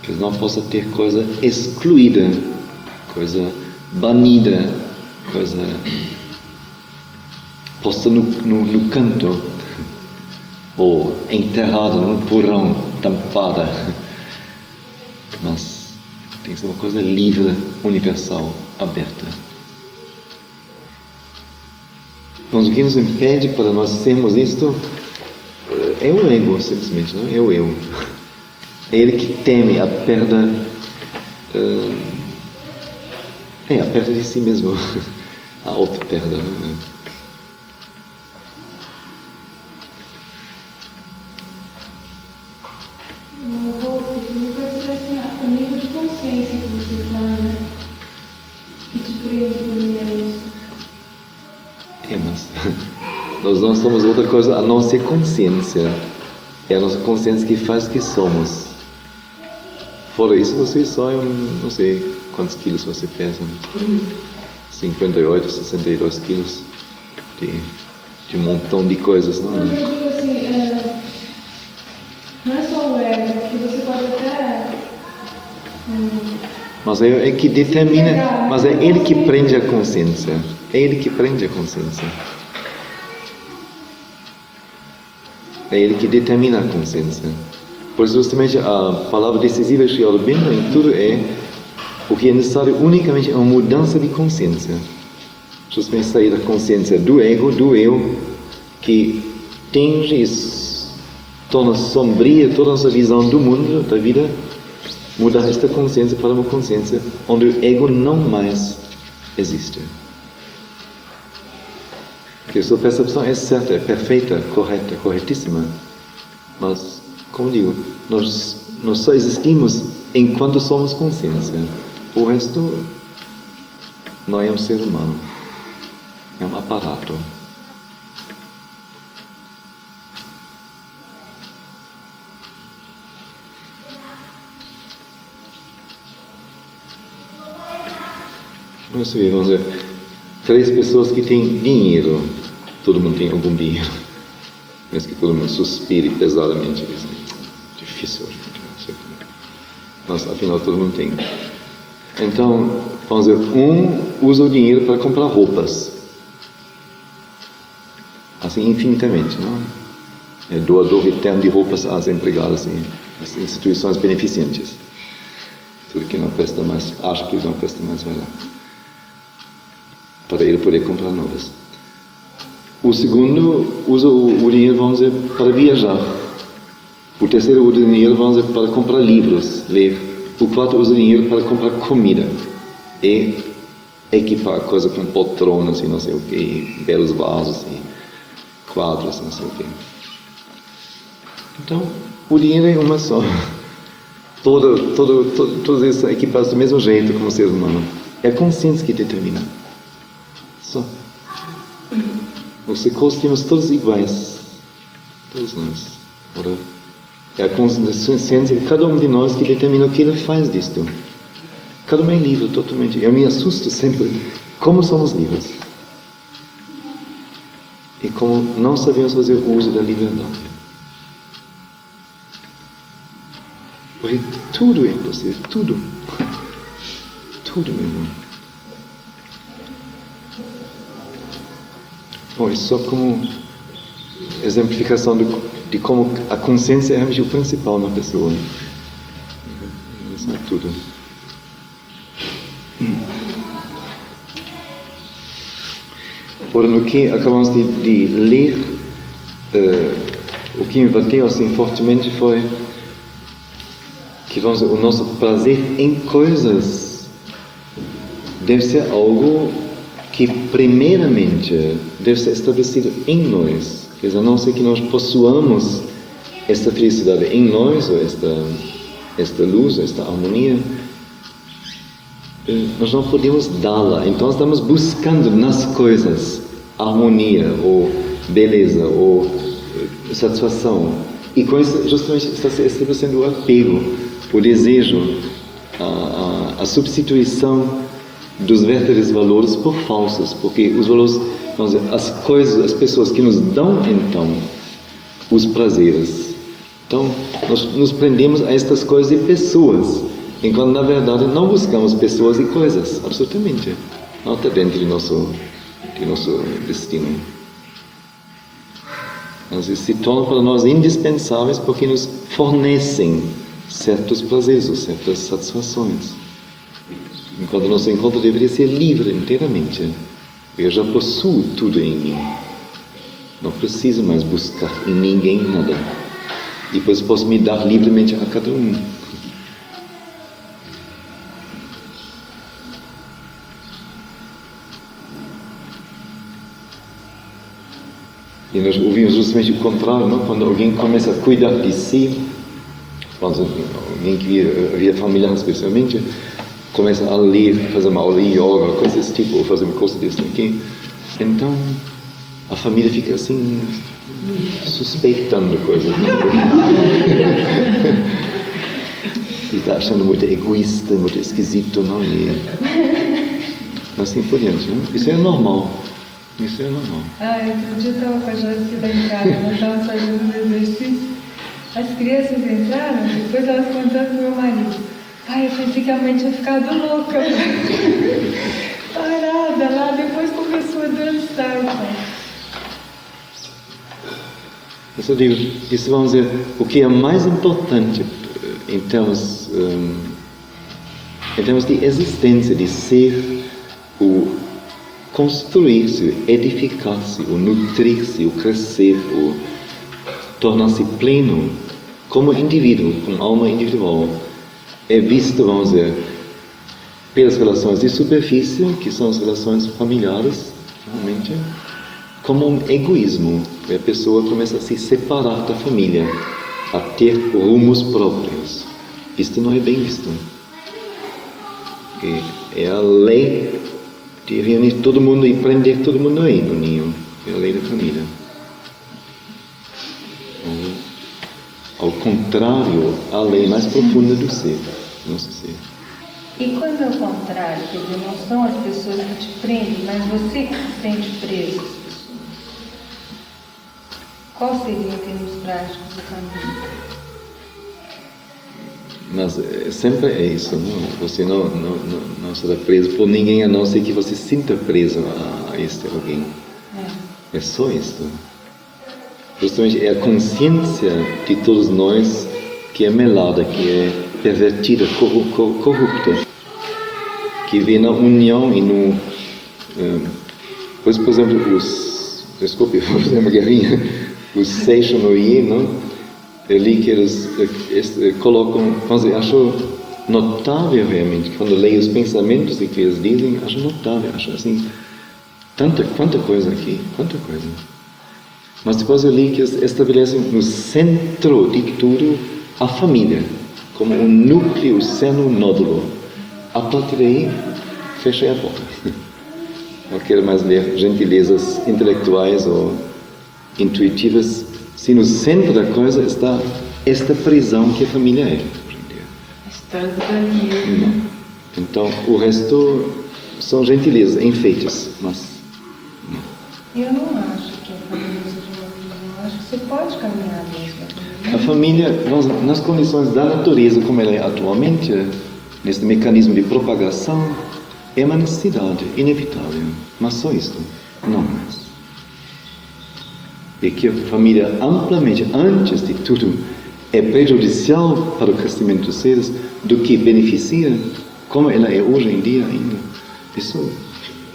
Que não possa ter coisa excluída, coisa banida, coisa posta no canto, ou enterrada num porão, tampada. Mas tem que ser uma coisa livre, universal, aberta. Mas o que nos impede para nós sermos isto é o ego, simplesmente, não é o eu. É ele que teme a perda, a perda de si mesmo, a outra perda. Né? Eu vou Mas nós não somos outra coisa a não ser consciência. É a nossa consciência que faz que somos. Fora isso, você só é não sei quantos quilos você pesa. 58, 62 quilos de um montão de coisas, não é? Eu digo assim, não é só o ego, que você pode até... Mas é que determina, mas é ele que prende a consciência. É ele que prende a consciência. É ele que determina a consciência. Por isso, justamente, a palavra decisiva de Sri Aurobindo em tudo é o que é necessário unicamente é uma mudança de consciência. Justamente sair da consciência do ego, do eu, que tinge e torna sombria toda a nossa visão do mundo, da vida, mudar esta consciência para uma consciência onde o ego não mais existe. Porque a sua percepção é certa, é perfeita, correta, corretíssima. Mas, como digo, nós só existimos enquanto somos consciência. O resto não é um ser humano. É um aparato. Vamos ver, 3 pessoas que têm dinheiro. Todo mundo tem algum dinheiro. Mas que todo mundo suspire pesadamente. Difícil hoje. Mas afinal todo mundo tem. Então, vamos dizer, usa o dinheiro para comprar roupas. Assim, infinitamente, não? É doador eterno de roupas às empregadas e às instituições beneficentes. Tudo que não presta mais, acho que não presta mais, vai lá. Para ele poder comprar novas. O segundo usa o dinheiro, vamos dizer, para viajar. O terceiro usa o dinheiro, vamos dizer, para comprar livros, ler. O quarto usa o dinheiro para comprar comida. E equipar coisa com poltronas e não sei o que, belos vasos e quadros, não sei o que. Então, o dinheiro é uma só. Todos esses são equipados do mesmo jeito como o ser humano. É a consciência que determina. Só. Os recursos temos todos iguais. Todos nós. Ora, é a consciência de cada um de nós que determina o que ele faz disto. Cada um é livre totalmente. Eu me assusto sempre como somos livres. E como não sabemos fazer uso da liberdade. Porque tudo é possível. Tudo. Tudo mesmo. Bom, isso só como exemplificação de como a consciência é realmente o principal na pessoa. Isso é tudo. Ora, no que acabamos de ler, o que me bateu assim fortemente foi que vamos dizer, o nosso prazer em coisas deve ser algo que primeiramente deve ser estabelecido em nós. Quer dizer, a não ser que nós possuamos esta felicidade em nós, ou esta luz, esta harmonia, nós não podemos dá-la. Então estamos buscando nas coisas harmonia, ou beleza, ou satisfação. E com isso justamente está se estabelecendo o apego, o desejo, a substituição dos verdadeiros valores por falsos, porque os valores, vamos dizer, as coisas, as pessoas que nos dão então os prazeres. Então nós nos prendemos a estas coisas e pessoas, enquanto na verdade não buscamos pessoas e coisas, absolutamente. Não está dentro de nosso destino. Mas se tornam para nós indispensáveis porque nos fornecem certos prazeres, ou certas satisfações. Enquanto o nosso encontro deveria ser livre inteiramente. Eu já possuo tudo em mim. Não preciso mais buscar em ninguém nada. E depois posso me dar livremente a cada um. E nós ouvimos justamente o contrário, não? Quando alguém começa a cuidar de si, alguém que via familiar especialmente, começa a ler, fazer uma aula de yoga, coisas desse tipo, ou fazer uma coisa desse aqui. Então, a família fica assim, suspeitando coisas. E está achando muito egoísta, muito esquisito, não? E assim por diante, não? Isso é normal. Isso é normal. Outro dia eu estava com a Joyce lá em casa, nós estávamos fazendo um exercício. As crianças entraram, depois elas contaram pro meu marido. Eu pensei que a mãe tinha ficado louca. Parada lá, depois começou a dançar. Eu só digo, isso vamos dizer, o que é mais importante em termos de existência, de ser, o construir-se, o edificar-se, o nutrir-se, o crescer, o tornar-se pleno como indivíduo, com alma individual, é visto, vamos dizer, pelas relações de superfície, que são as relações familiares, realmente, como um egoísmo. A pessoa começa a se separar da família, a ter rumos próprios. Isto não é bem visto. É a lei de reunir todo mundo e prender todo mundo aí no ninho. É a lei da família. Ao contrário, a lei mais profunda do ser, nosso ser. E quando é o contrário, quer dizer, não são as pessoas que te prendem, mas você que se sente preso às pessoas. Qual seria, em termos práticos, o caminho? Mas sempre é isso, não? Você não será preso por ninguém, a não ser que você se sinta preso a este alguém. É só isso. Justamente é a consciência de todos nós que é melada, que é pervertida, corrupta, que vê na união e no... Pois, por exemplo, desculpe, vou fazer uma guerrinha, os Seishonoye, não? Eu li que eles colocam, acho notável realmente, quando leio os pensamentos que eles dizem, acho notável, acho assim, quanta coisa aqui, quanta coisa. Mas depois eu li que eles estabelecem no centro de tudo a família, como um núcleo, seno, nódulo. A partir daí, fechei a porta. Não quero mais ler gentilezas intelectuais ou intuitivas. Se no centro da coisa está esta prisão que a família é, hoje em dia. Estando ali. Então, o resto são gentilezas, enfeites, mas... Eu não acho que a família seja uma prisão. Eu acho que você pode caminhar mesmo. A família, nas condições da natureza como ela é atualmente, nesse mecanismo de propagação, é uma necessidade inevitável, mas só isto, não mais. E que a família amplamente, antes de tudo, é prejudicial para o crescimento dos seres do que beneficia, como ela é hoje em dia ainda. Isso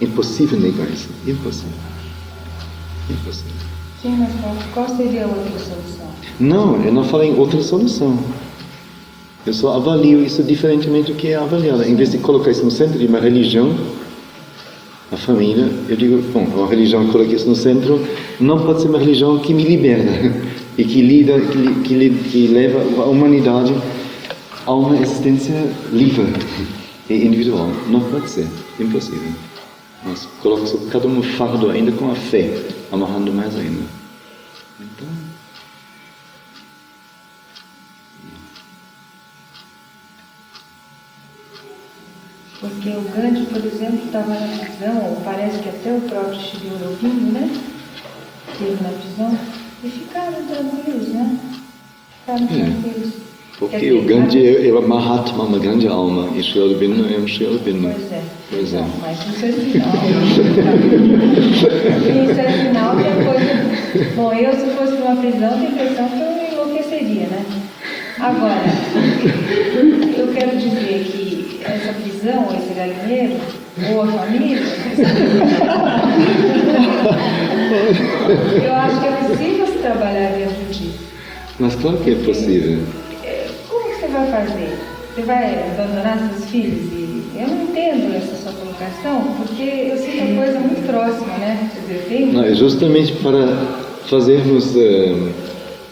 é impossível negar isso, impossível. Impossível. Sim, mas qual seria a outra solução? Não, eu não falei em outra solução. Eu só avalio isso diferentemente do que é avaliado. Em vez de colocar isso no centro de uma religião, a família, eu digo, bom, a religião que coloca isso no centro não pode ser uma religião que me liberta e que leva a humanidade a uma existência livre e individual. Não pode ser, impossível. Mas coloca cada um fardo ainda com a fé, amarrando mais ainda. Então... Porque o Gandhi, por exemplo, estava na prisão, ou parece que até o próprio Sri Aurobindo, né? Esteve na prisão, e ficaram tranquilos, né? Ficaram tranquilos. Porque o Gandhi é uma Mahatma, uma grande alma, e Sri Aurobindo é um Sri Aurobindo. Pois é. Não, mas isso é sinal. Isso é sinal que a coisa... Bom, eu se fosse para uma prisão, tenho a impressão que eu enlouqueceria, né? Agora, eu quero dizer que essa prisão, esse galinheiro, ou a família, eu acho que é possível se trabalhar dentro disso. Mas claro que é possível. Como que você vai fazer? Você vai abandonar seus filhos? Eu não entendo essa sua colocação, porque eu sinto a coisa muito próxima, né? Quer dizer, Não, é justamente para fazermos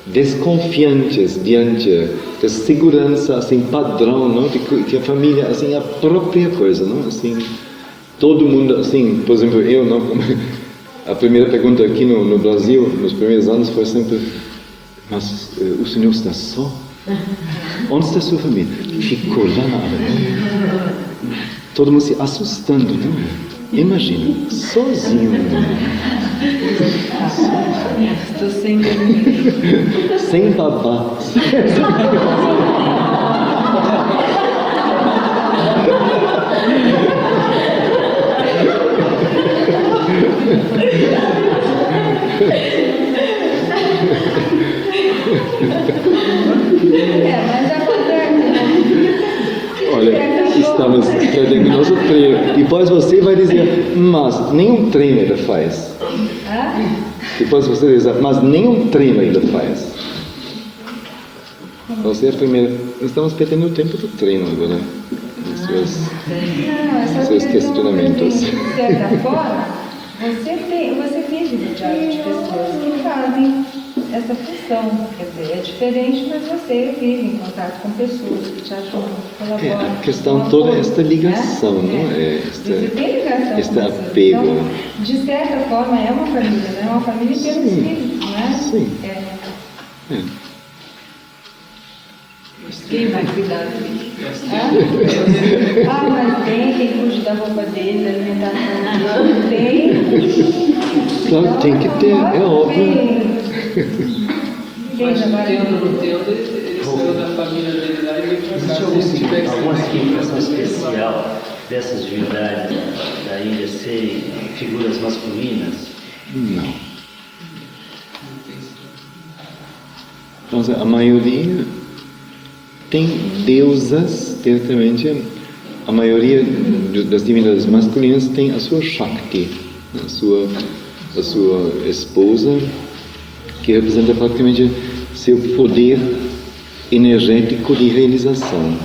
desconfiantes diante da segurança assim padrão, não, de que a família assim é a própria coisa, não, assim todo mundo assim, por exemplo eu, não, a primeira pergunta aqui no Brasil nos primeiros anos foi sempre, mas o senhor está só? Onde está a sua família? Ficou lá na área. Todo mundo se assustando, não? Imagina, sozinho. Estou sem dormir. Sem babá. Mas acontece, né? Olha, estamos perdendo nosso treino. Depois você vai dizer, mas nenhum treino ele faz. Depois você diz, mas nenhum treino ele faz. Você é a primeira. Estamos perdendo o tempo do treino agora. Seus questionamentos. De certa forma, você vive no diário de pessoas que fazem essa função. Quer dizer, é diferente, mas você vive em contato com pessoas que te ajudam, colaboram. A questão toda é esta ligação, não é? Você tem ligação este com apego. Então, de certa forma, é uma família, né? É uma família pelo espírito, não é? Sim. Quem vai cuidar dele? Mas tem quem cuide da roupa dele, da alimentação dele, tem. Claro, tem que ter, é óbvio. Mas entendo, não entendo, ele saiu da família dele lá e veio para cá. Existe alguma significação especial dessas divindades da Índia serem figuras masculinas? Não. Então, a maioria tem deusas diretamente. A maioria das divindades masculinas tem a sua Shakti, a sua esposa, que representa praticamente seu poder energético de realização,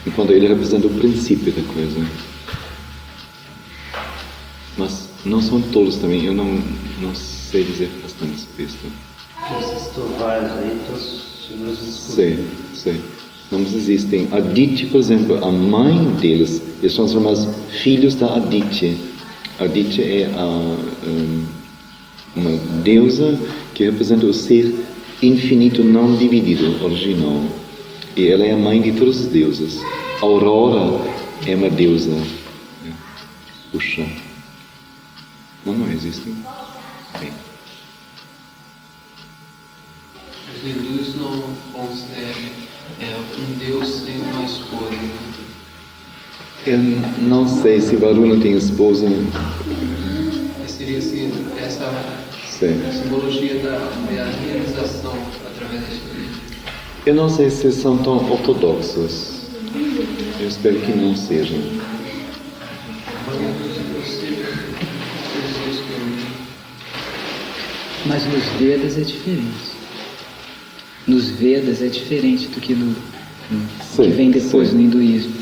enquanto ele representa o princípio da coisa. Mas não são todos também, eu não sei dizer bastante sobre isso. Esses torvalhos aí, todos figuras masculinas. Sei. Nomes existem. Aditi, por exemplo, a mãe deles, eles são chamados filhos da Aditi. Aditi é uma deusa que representa o ser infinito não dividido, original. E ela é a mãe de todos os deuses. Aurora é uma deusa. Puxa. Não existem. Bem. Os hindus não consideram um Deus sem uma esposa. Eu não sei se Varuna tem esposa. Seria assim, essa simbologia da realização através da história. Eu não sei se são tão ortodoxos. Eu espero que não sejam. Mas nos Vedas é diferente. Nos Vedas é diferente do que que vem depois no hinduísmo.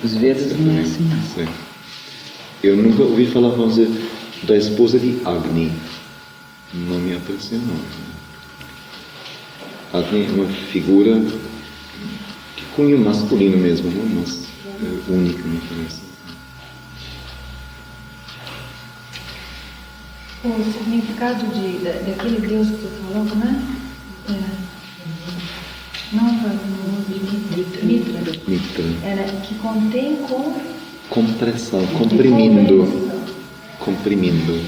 Os Vedas não é assim, não. Eu nunca ouvi falar, vamos dizer, da esposa de Agni. Não me apareceu, não. Agni é uma figura de cunho masculino mesmo, não? Mas única, me parece. O significado daquele Deus que você falou, né? Mitra. Era que contém com... Compressão, comprimindo. Comprimindo.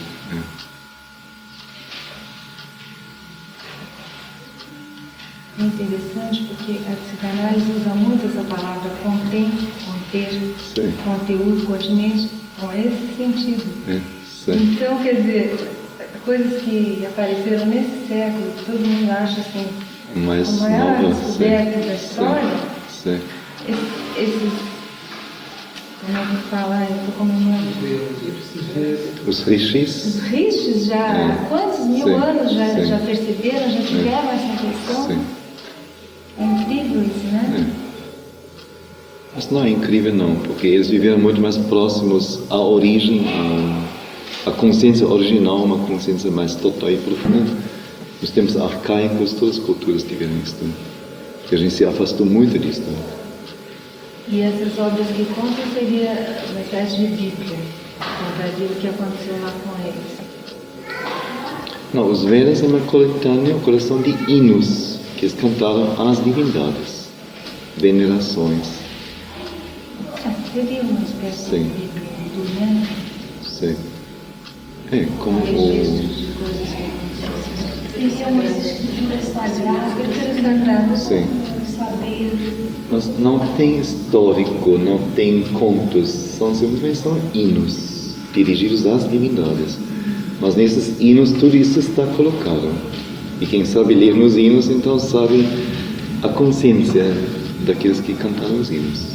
É interessante porque a psicanálise usa muito essa palavra contém, conter, conteúdo, continente, com esse sentido. Então, quer dizer, coisas que apareceram nesse século, que todo mundo acha assim, mais a maior descoberta da história, esses, como é que fala, os rishis? Os rishis já, há quantos mil anos já perceberam, já tiveram essa impressão? É incrível isso, né? Mas não é incrível não, porque eles viveram muito mais próximos à origem, à consciência original, uma consciência mais total e profunda. Nos tempos arcaicos, todas as culturas tiveram isso. E a gente se afastou muito disso. E essas obras que contam seria uma espécie de Bíblia, contaria o que aconteceu lá com eles. Não, os Vedas é uma coletânea, uma coleção de hinos que eles cantaram às divindades, venerações. Seria uma espécie de Bíblia do né? Sim. É, como o... Seria uma escritura sagrada, sim. Mas não tem histórico, não tem contos, simplesmente são hinos dirigidos às divindades. Mas nesses hinos tudo isso está colocado. E quem sabe ler nos hinos, então sabe a consciência daqueles que cantaram os hinos.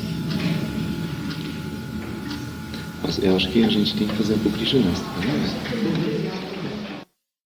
Mas eu acho que a gente tem que fazer um pouco de ginástica, não é?